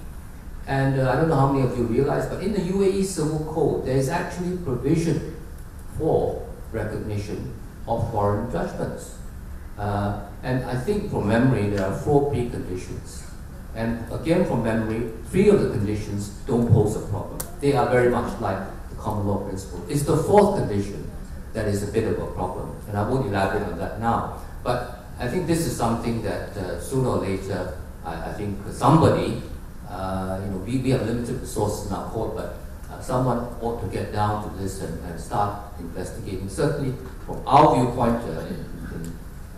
And I don't know how many of you realize, but in the UAE Civil Code, there is actually provision for recognition of foreign judgments. And I think from memory, there are 4 preconditions. And again, from memory, 3 of the conditions don't pose a problem. They are very much like the common law principle. It's the 4th condition that is a bit of a problem, and I won't elaborate on that now. But I think this is something that sooner or later, I think somebody, we have limited resources in our court, but someone ought to get down to this and start investigating. Certainly, from our viewpoint in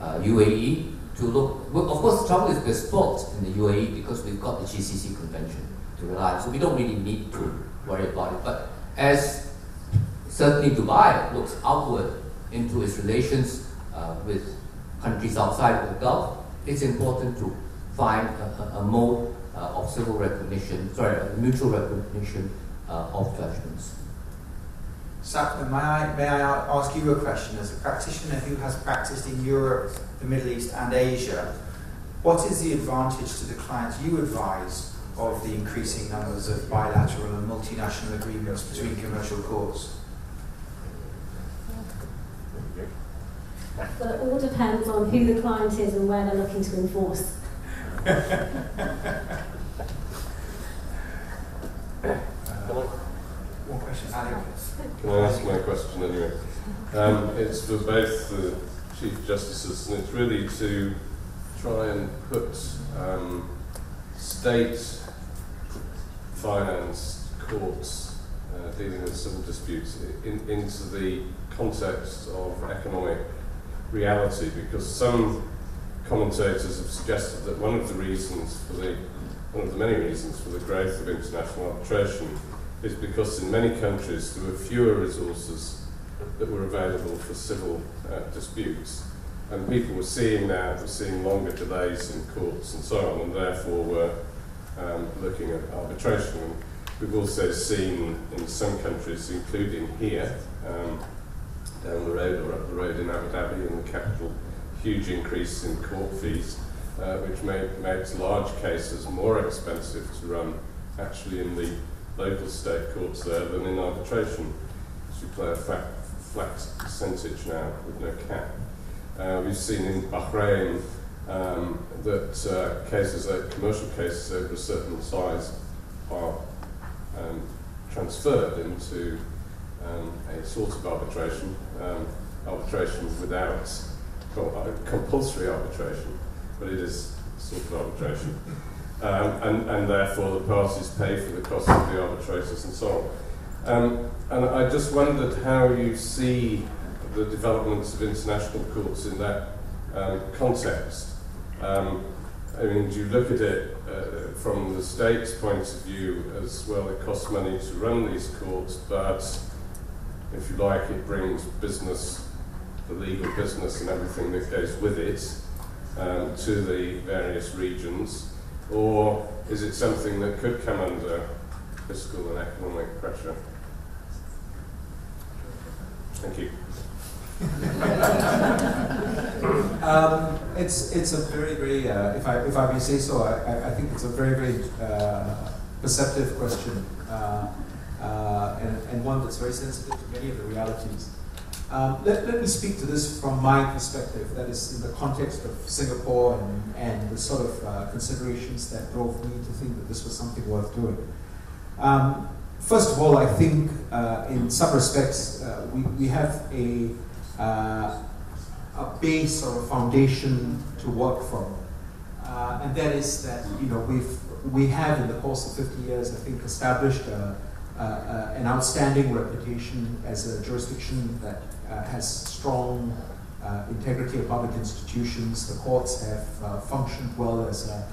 UAE, to look. Well, of course, the trouble is there's fault in the UAE because we've got the GCC Convention to rely on, so we don't really need to worry about it. But as certainly Dubai looks outward into its relations with countries outside of the Gulf, it's important to find a mode of civil recognition, mutual recognition of judgments. Sapna, may I ask you a question? As a practitioner who has practiced in Europe, the Middle East and Asia, what is the advantage to the clients you advise of the increasing numbers of bilateral and multinational agreements between commercial courts? Well, it all depends on who the client is and where they're looking to enforce. One question, Alex. Can I ask my question anyway? It's for both the Chief Justices, and it's really to try and put state-financed courts dealing with civil disputes into the context of economic reality, because some commentators have suggested that one of the many reasons for the growth of international arbitration is because in many countries there were fewer resources that were available for civil disputes, and people were seeing longer delays in courts and so on, and therefore were looking at arbitration. And we've also seen in some countries, including here, down the road or up the road in Abu Dhabi in the capital, huge increase in court fees, which makes large cases more expensive to run actually in the local state courts there than in arbitration, because you play a flat percentage now with no cap. We've seen in Bahrain that commercial cases over a certain size are transferred into a sort of arbitration without compulsory arbitration, but it is sort of arbitration. And therefore the parties pay for the cost of the arbitrators and so on. And I just wondered how you see the developments of international courts in that context. I mean, do you look at it from the state's point of view as, well, it costs money to run these courts, but if you like, it brings business, the legal business and everything that goes with it to the various regions? Or is it something that could come under fiscal and economic pressure? Thank you. It's a very, very, if I may say so, I think it's a very, very perceptive question, and one that's very sensitive to many of the realities. Let me speak to this from my perspective, that is in the context of Singapore and the sort of considerations that drove me to think that this was something worth doing. First of all, I think in some respects we have a base or a foundation to work from, and that is that we have in the course of 50 years, I think, established an outstanding reputation as a jurisdiction that has strong integrity of public institutions. The courts have functioned well as a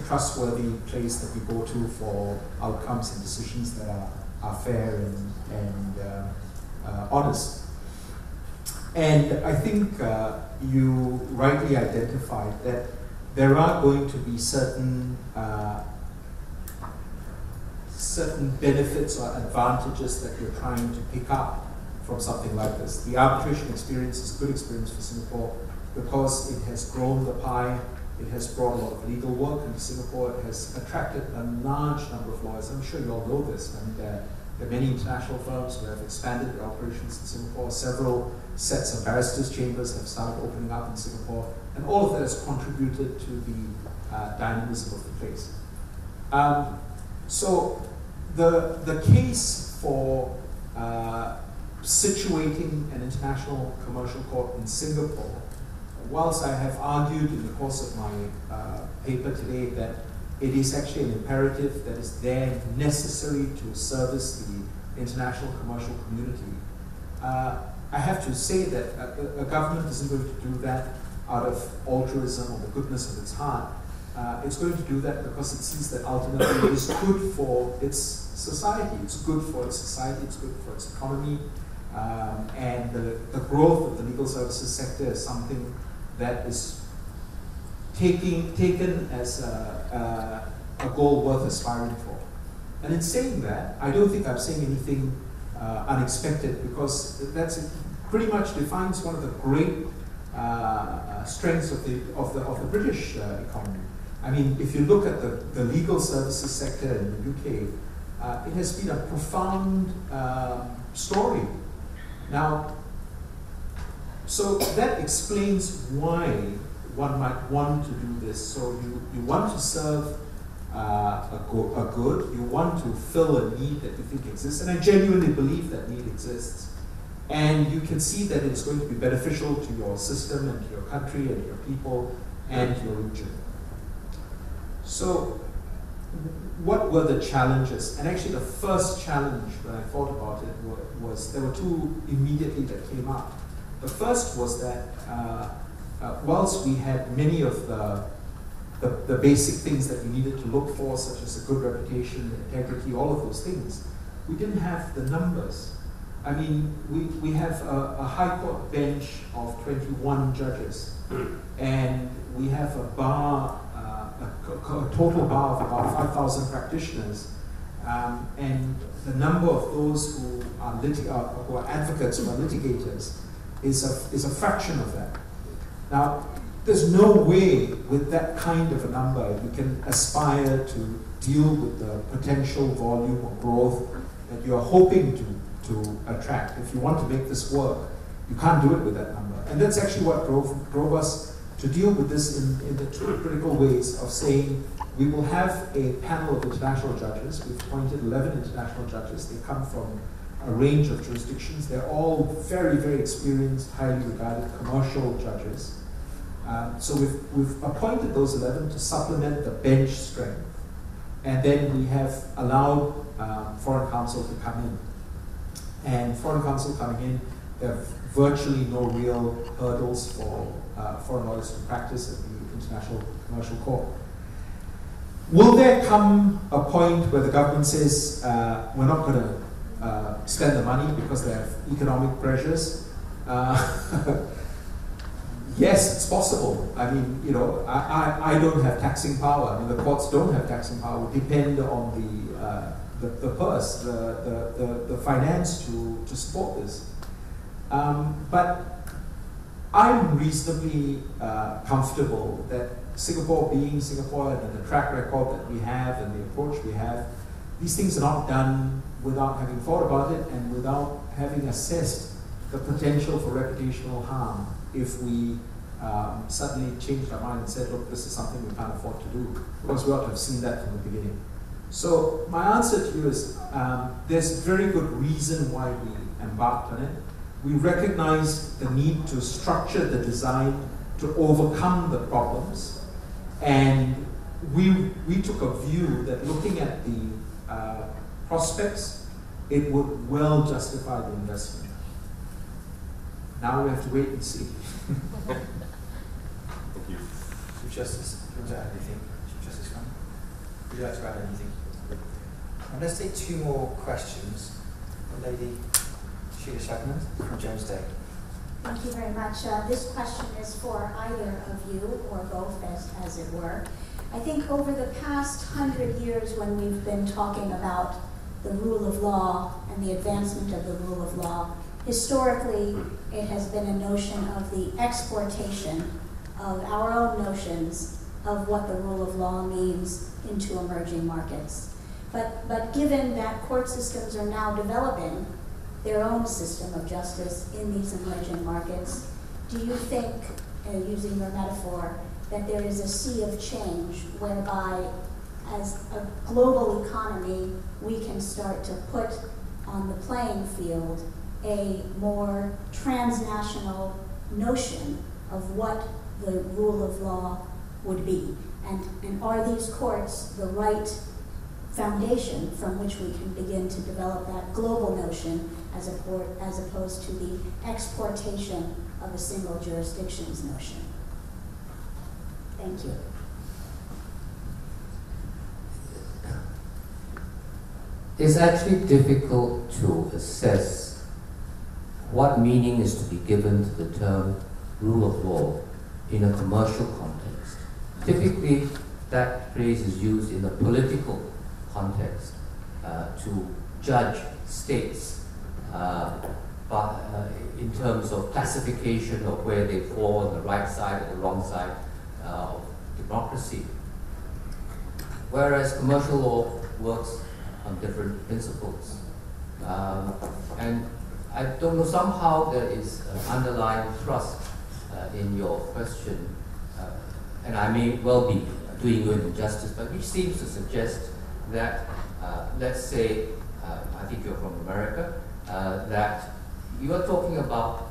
trustworthy place that we go to for outcomes and decisions that are fair and honest. And I think you rightly identified that there are going to be certain benefits or advantages that you're trying to pick up from something like this. The arbitration experience is a good experience for Singapore because it has grown the pie, it has brought a lot of legal work into Singapore, it has attracted a large number of lawyers. I'm sure you all know this. I mean, there are many international firms who have expanded their operations in Singapore. Several sets of barristers' chambers have started opening up in Singapore, and all of that has contributed to the dynamism of the place. So the case for situating an international commercial court in Singapore, whilst I have argued in the course of my paper today that it is actually an imperative that is there necessary to service the international commercial community, I have to say that a government isn't going to do that out of altruism or the goodness of its heart. It's going to do that because it sees that ultimately it is good for its society. It's good for its society, it's good for its economy, and the growth of the legal services sector is something that is taken as a goal worth aspiring for. And in saying that, I don't think I'm saying anything unexpected, because that's pretty much defines one of the great strengths of the British economy. I mean, if you look at the legal services sector in the UK, it has been a profound story. Now, so that explains why one might want to do this. So you want to serve a good, you want to fill a need that you think exists, and I genuinely believe that need exists. And you can see that it's going to be beneficial to your system and to your country and to your people and to your region. So what were the challenges? And actually the first challenge when I thought about it was, there were two immediately that came up. The first was that whilst we had many of the basic things that we needed to look for, such as a good reputation, integrity, all of those things, we didn't have the numbers. I mean, we have a High Court bench of 21 judges, and we have a bar, a total bar of about 5,000 practitioners, and the number of those who are advocates, who are litigators, is a fraction of that. Now, there's no way with that kind of a number you can aspire to deal with the potential volume of growth that you're hoping to attract. If you want to make this work, you can't do it with that number. And that's actually what drove us to deal with this in the two critical ways of saying, we will have a panel of international judges. We've appointed 11 international judges. They come from a range of jurisdictions. They're all very, very experienced, highly regarded commercial judges. So we've appointed those 11 to supplement the bench strength. And then we have allowed foreign counsel to come in. And foreign counsel coming in, there are virtually no real hurdles for foreign lawyers to practice at the International Commercial Court. Will there come a point where the government says, we're not going to spend the money because they have economic pressures? Yes, it's possible. I mean, you know, I don't have taxing power. I mean, the courts don't have taxing power. We depend on the purse, the finance to support this. But I'm reasonably comfortable that Singapore being Singapore and the track record that we have and the approach we have, these things are not done without having thought about it and without having assessed the potential for reputational harm if we suddenly changed our mind and said, look, this is something we can't afford to do, because we ought to have seen that from the beginning. So my answer to you is, there's very good reason why we embarked on it. We recognized the need to structure the design to overcome the problems, and we took a view that looking at the prospects, it would well justify the investment. Now we have to wait and see. Thank you. Chief Justice, do you want to add anything? Chief Justice Grant, would you like to add anything? Let's take two more questions. The lady, Sheila Shagman from James Day. Thank you very much. This question is for either of you, or both, as it were. I think over the past 100 years, when we've been talking about the rule of law and the advancement of the rule of law, historically, it has been a notion of the exportation of our own notions of what the rule of law means into emerging markets. But given that court systems are now developing their own system of justice in these emerging markets, do you think, using your metaphor, that there is a sea of change whereby, as a global economy, we can start to put on the playing field a more transnational notion of what the rule of law would be? And are these courts the right foundation from which we can begin to develop that global notion as opposed to the exportation of a single jurisdiction's notion? Thank you. It's actually difficult to assess what meaning is to be given to the term rule of law in a commercial context. Typically, that phrase is used in a political context to judge states in terms of classification of where they fall on the right side or the wrong side of democracy. Whereas commercial law works on different principles. And I don't know, somehow there is an underlying thrust in your question, and I may well be doing you an injustice, but which seems to suggest that, let's say, I think you're from America, that you are talking about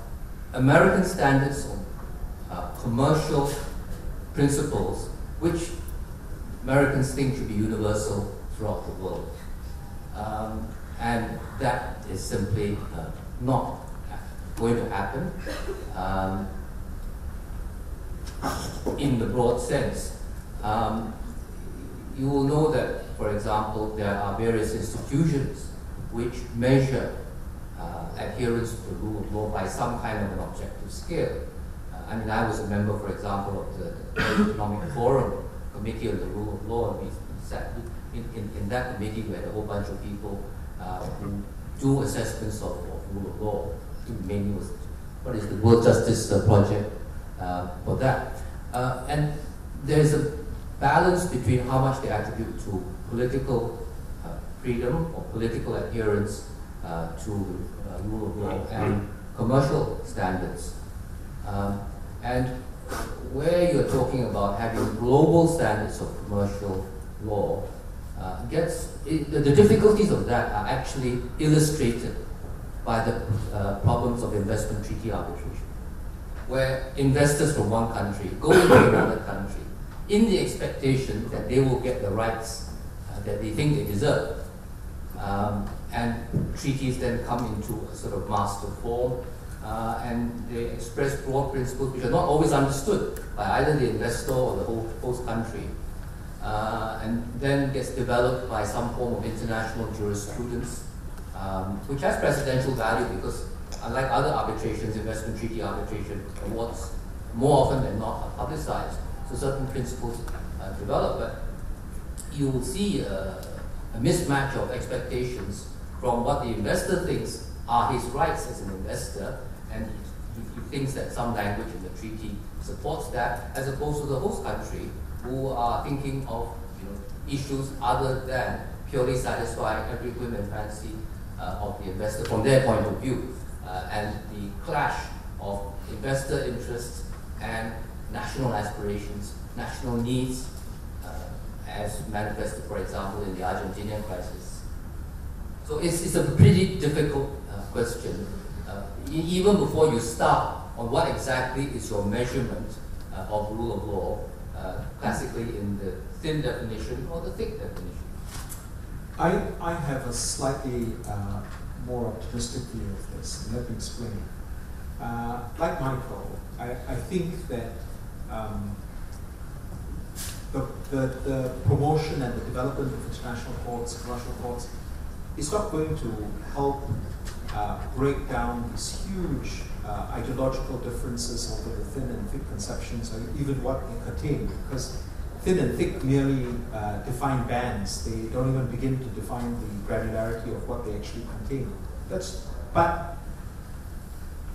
American standards of commercial principles which Americans think should be universal throughout the world. And that is simply not going to happen in the broad sense. You will know that, for example, there are various institutions which measure adherence to the rule of law by some kind of an objective scale. I mean, I was a member, for example, of the Economic Forum Committee on the Rule of Law, and we sat in that committee. We had a whole bunch of people who do assessments of rule of law. I think mainly was, what is the World Justice Project for that. And there's a balance between how much they attribute to political freedom or political adherence to the rule of law and commercial standards. And where you're talking about having global standards of commercial law, the difficulties of that are actually illustrated by the problems of investment treaty arbitration, where investors from one country go into another country in the expectation that they will get the rights that they think they deserve. And treaties then come into a sort of master form, and they express broad principles which are not always understood by either the investor or the host country, and then gets developed by some form of international jurisprudence, which has precedential value because, unlike other arbitrations, investment treaty arbitration awards more often than not are publicized. So certain principles develop, but you will see a mismatch of expectations from what the investor thinks are his rights as an investor, and he thinks that some language in the treaty supports that, as opposed to the host country, who are thinking of issues other than purely satisfying every whim and fancy of the investor from their point of view. And the clash of investor interests and national aspirations, national needs, as manifested, for example, in the Argentinian crisis. So it's a pretty difficult question. Even before you start on what exactly is your measurement of rule of law, classically in the thin definition or the thick definition. I have a slightly more optimistic view of this, and let me explain. Like Michael, I think that the promotion and the development of international courts, commercial courts, is not going to help break down these huge ideological differences over the thin and thick conceptions, or even what they contain, because thin and thick merely define bands. They don't even begin to define the granularity of what they actually contain. But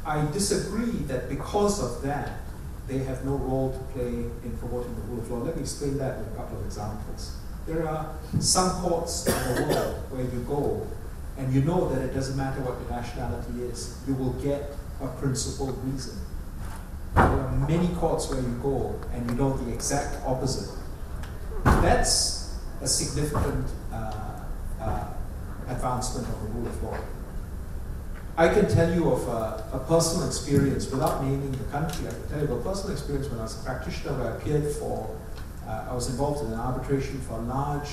I disagree that because of that, they have no role to play in promoting the rule of law. Let me explain that with a couple of examples. There are some courts in the world where you go and you know that it doesn't matter what your nationality is, you will get a principled reason. There are many courts where you go and you know the exact opposite. That's a significant advancement of the rule of law. I can tell you of a personal experience, without naming the country, I can tell you of a personal experience when I was a practitioner where I appeared for, I was involved in an arbitration for a large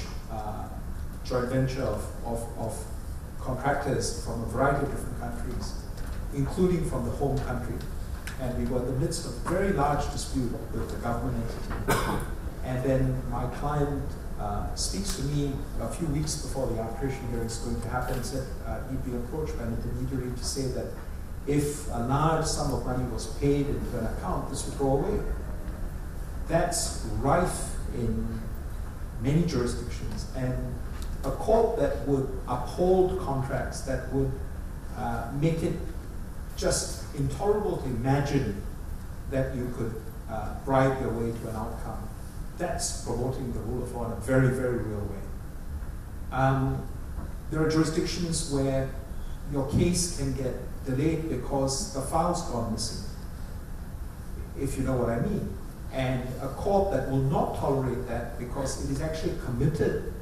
joint venture of contractors from a variety of different countries, including from the home country. And we were in the midst of a very large dispute with the government entity. And then my client speaks to me a few weeks before the arbitration hearing is going to happen and said he'd been approached by an intermediary to say that if a large sum of money was paid into an account, this would go away. That's rife in many jurisdictions. And a court that would uphold contracts, that would make it just intolerable to imagine that you could bribe your way to an outcome, that's promoting the rule of law in a very, very real way. There are jurisdictions where your case can get delayed because the file's gone missing, if you know what I mean. And a court that will not tolerate that because it is actually committed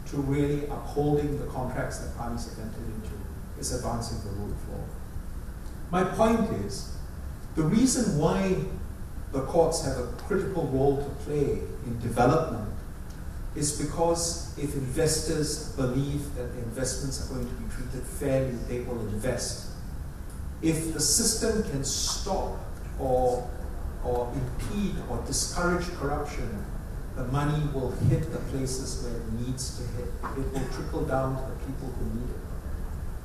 to really upholding the contracts that parties have entered into is advancing the rule of law. My point is, the reason why the courts have a critical role to play in development is because if investors believe that the investments are going to be treated fairly, they will invest. If the system can stop or impede or discourage corruption, the money will hit the places where it needs to hit. It will trickle down to the people who need it.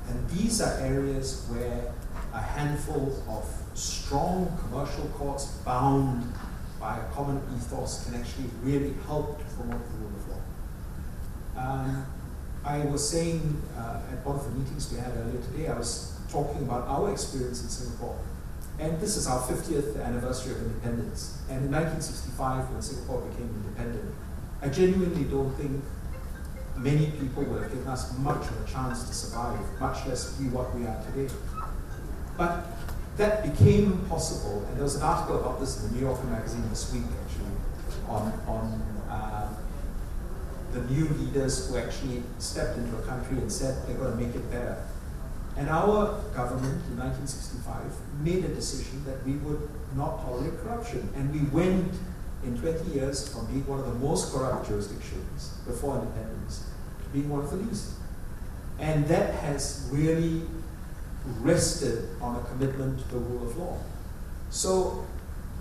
And these are areas where a handful of strong commercial courts bound by a common ethos can actually really help to promote the rule of law. I was saying at one of the meetings we had earlier today, I was talking about our experience in Singapore. And this is our 50th anniversary of independence. And in 1965, when Singapore became independent, I genuinely don't think many people would have given us much of a chance to survive, much less be what we are today. But that became possible, and there was an article about this in the New Yorker magazine this week, actually, on the new leaders who actually stepped into a country and said they're going to make it better. And our government in 1965 made a decision that we would not tolerate corruption. And we went in 20 years from being one of the most corrupt jurisdictions before independence to being one of the least. And that has really rested on a commitment to the rule of law. So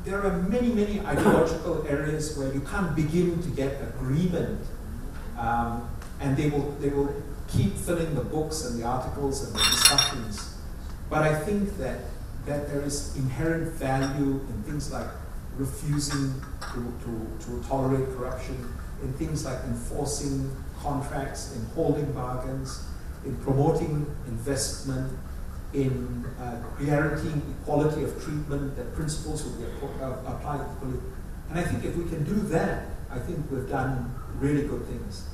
there are many, many ideological areas where you can't begin to get agreement, and they will keep filling the books and the articles and the discussions. But I think that there is inherent value in things like refusing to tolerate corruption, in things like enforcing contracts, in holding bargains, in promoting investment, in guaranteeing equality of treatment, that principles will be applied equally. And I think if we can do that, I think we've done really good things.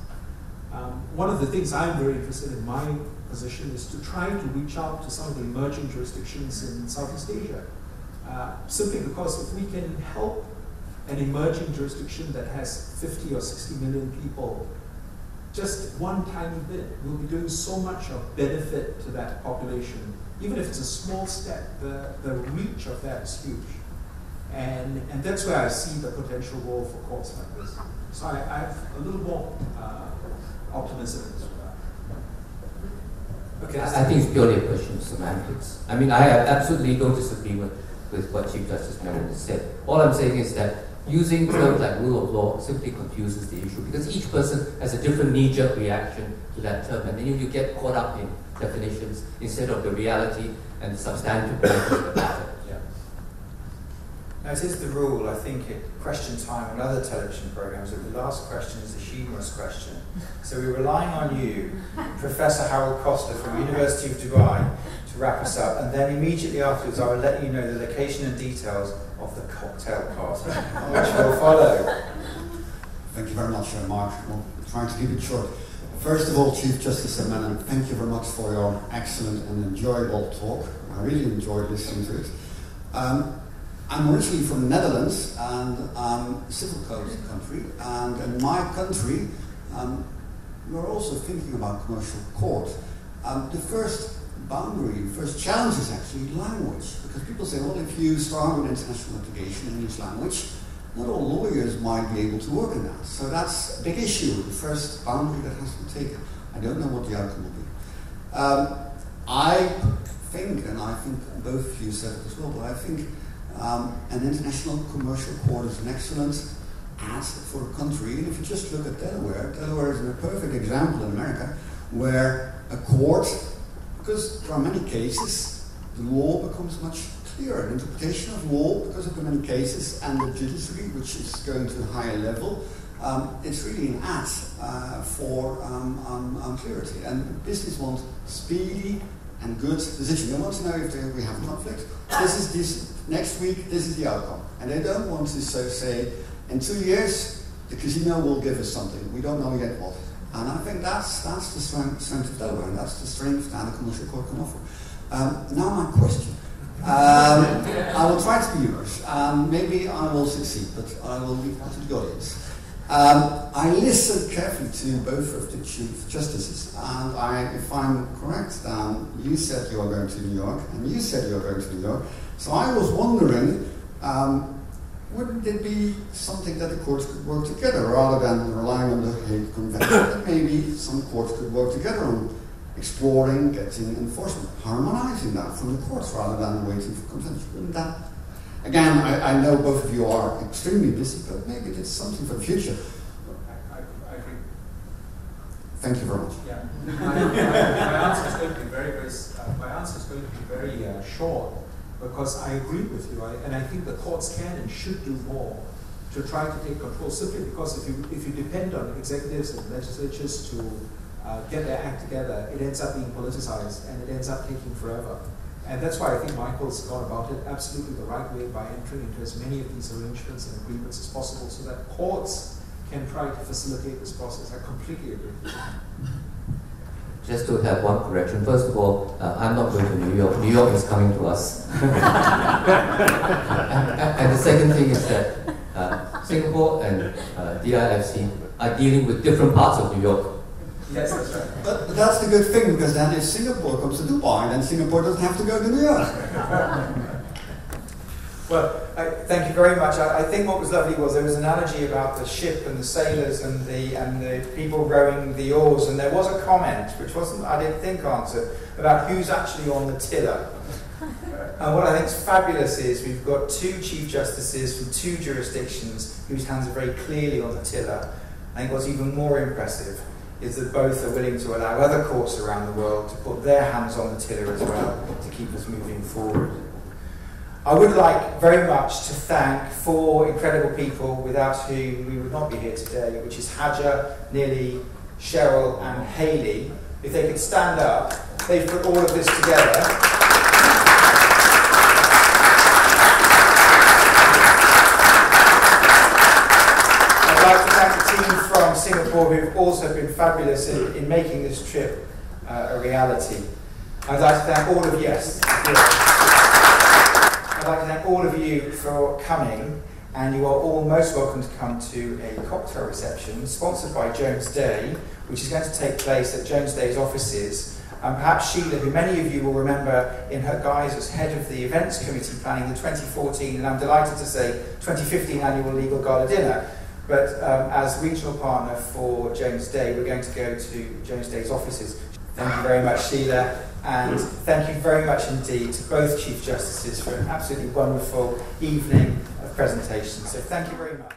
One of the things I'm very interested in my position is to try to reach out to some of the emerging jurisdictions in Southeast Asia. Simply because if we can help an emerging jurisdiction that has 50 or 60 million people, just one tiny bit, we'll be doing so much of benefit to that population. Even if it's a small step, the reach of that is huge. And that's where I see the potential role for courts like this. So I have a little more optimism as well. Okay, I think it's purely a question of semantics. I mean, I absolutely don't disagree with what Chief Justice Menon has said. All I'm saying is that using terms like rule of law simply confuses the issue because each person has a different knee-jerk reaction to that term, and then you get caught up in definitions instead of the reality and the substantive benefits of the matter. Now, it is the rule, I think, at Question Time and other television programmes, that the last question is a humorous question. So we're relying on you, Professor Harold Costa from University of Dubai, to wrap us up, and then immediately afterwards I will let you know the location and details of the cocktail party, which will follow. Thank you very much, Mark. We'll try to keep it short. First of all, Chief Justice Menon, thank you very much for your excellent and enjoyable talk. I really enjoyed listening to it. I'm originally from the Netherlands, and I'm a civil code country, and in my country, we're also thinking about commercial court. The first challenge is actually language, because people say, well, if you start with international litigation in English language, not all lawyers might be able to work in that. So that's a big issue, the first boundary that has to be taken. I don't know what the outcome will be. I think, and I think both of you said it as well, but I think an international commercial court is an excellent asset for a country. And if you just look at Delaware, Delaware is a perfect example in America where a court, because there are many cases, the law becomes much clearer. The interpretation of law, because of the many cases, and the judiciary, which is going to a higher level, it's really an add for clarity. And business wants speedy and good decision. They want to know if we have a conflict. Next week, this is the outcome. And they don't want to say, in 2 years, the casino will give us something. We don't know yet what. And I think that's the strength of Delaware, and that's the strength that a commercial court can offer. Now my question. I will try to be yours. Maybe I will succeed, but I will leave that to the audience. I listened carefully to both of the Chief Justices, and if I'm correct, you said you are going to New York, and you said you are going to New York. So I was wondering, wouldn't it be something that the courts could work together, rather than relying on the Hague Convention? That maybe some courts could work together on exploring, getting enforcement, harmonizing that from the courts, rather than waiting for convention. Wouldn't that? Again, I know both of you are extremely busy, but maybe it's something for the future. I agree. Thank you very much. Yeah, my answer is going to be very short, because I agree with you, and I think the courts can and should do more to try to take control. Simply because if you depend on executives and legislatures to get their act together, it ends up being politicized and it ends up taking forever. And that's why I think Michael's gone about it absolutely the right way, by entering into as many of these arrangements and agreements as possible, so that courts can try to facilitate this process. I completely agree. Just to have one correction. First of all, I'm not going to New York. New York is coming to us. And the second thing is that Singapore and DIFC are dealing with different parts of New York. Yes, that's right. But that's the good thing, because then if Singapore comes to Dubai, then Singapore doesn't have to go to New York. Well, thank you very much. I think what was lovely was there was an analogy about the ship and the sailors and the people rowing the oars, and there was a comment, which wasn't, I didn't think, answered, about who's actually on the tiller. And what I think is fabulous is we've got two Chief Justices from two jurisdictions whose hands are very clearly on the tiller. I think what's even more impressive is that both are willing to allow other courts around the world to put their hands on the tiller as well, to keep us moving forward. I would like very much to thank four incredible people without whom we would not be here today, which is Haja, Nili, Cheryl and Hayley. If they could stand up, they've put all of this together. From Singapore, who've also been fabulous in making this trip a reality. I'd like to thank all of I'd like to thank all of you for coming, and you are all most welcome to come to a cocktail reception sponsored by Jones Day, which is going to take place at Jones Day's offices. Perhaps Sheila, who many of you will remember in her guise as head of the events committee planning the 2014, and I'm delighted to say 2015 annual Legal Gala dinner. But as regional partner for Jones Day, we're going to go to Jones Day's offices. Thank you very much, Sheila, and thank you very much indeed to both Chief Justices for an absolutely wonderful evening of presentation. So thank you very much.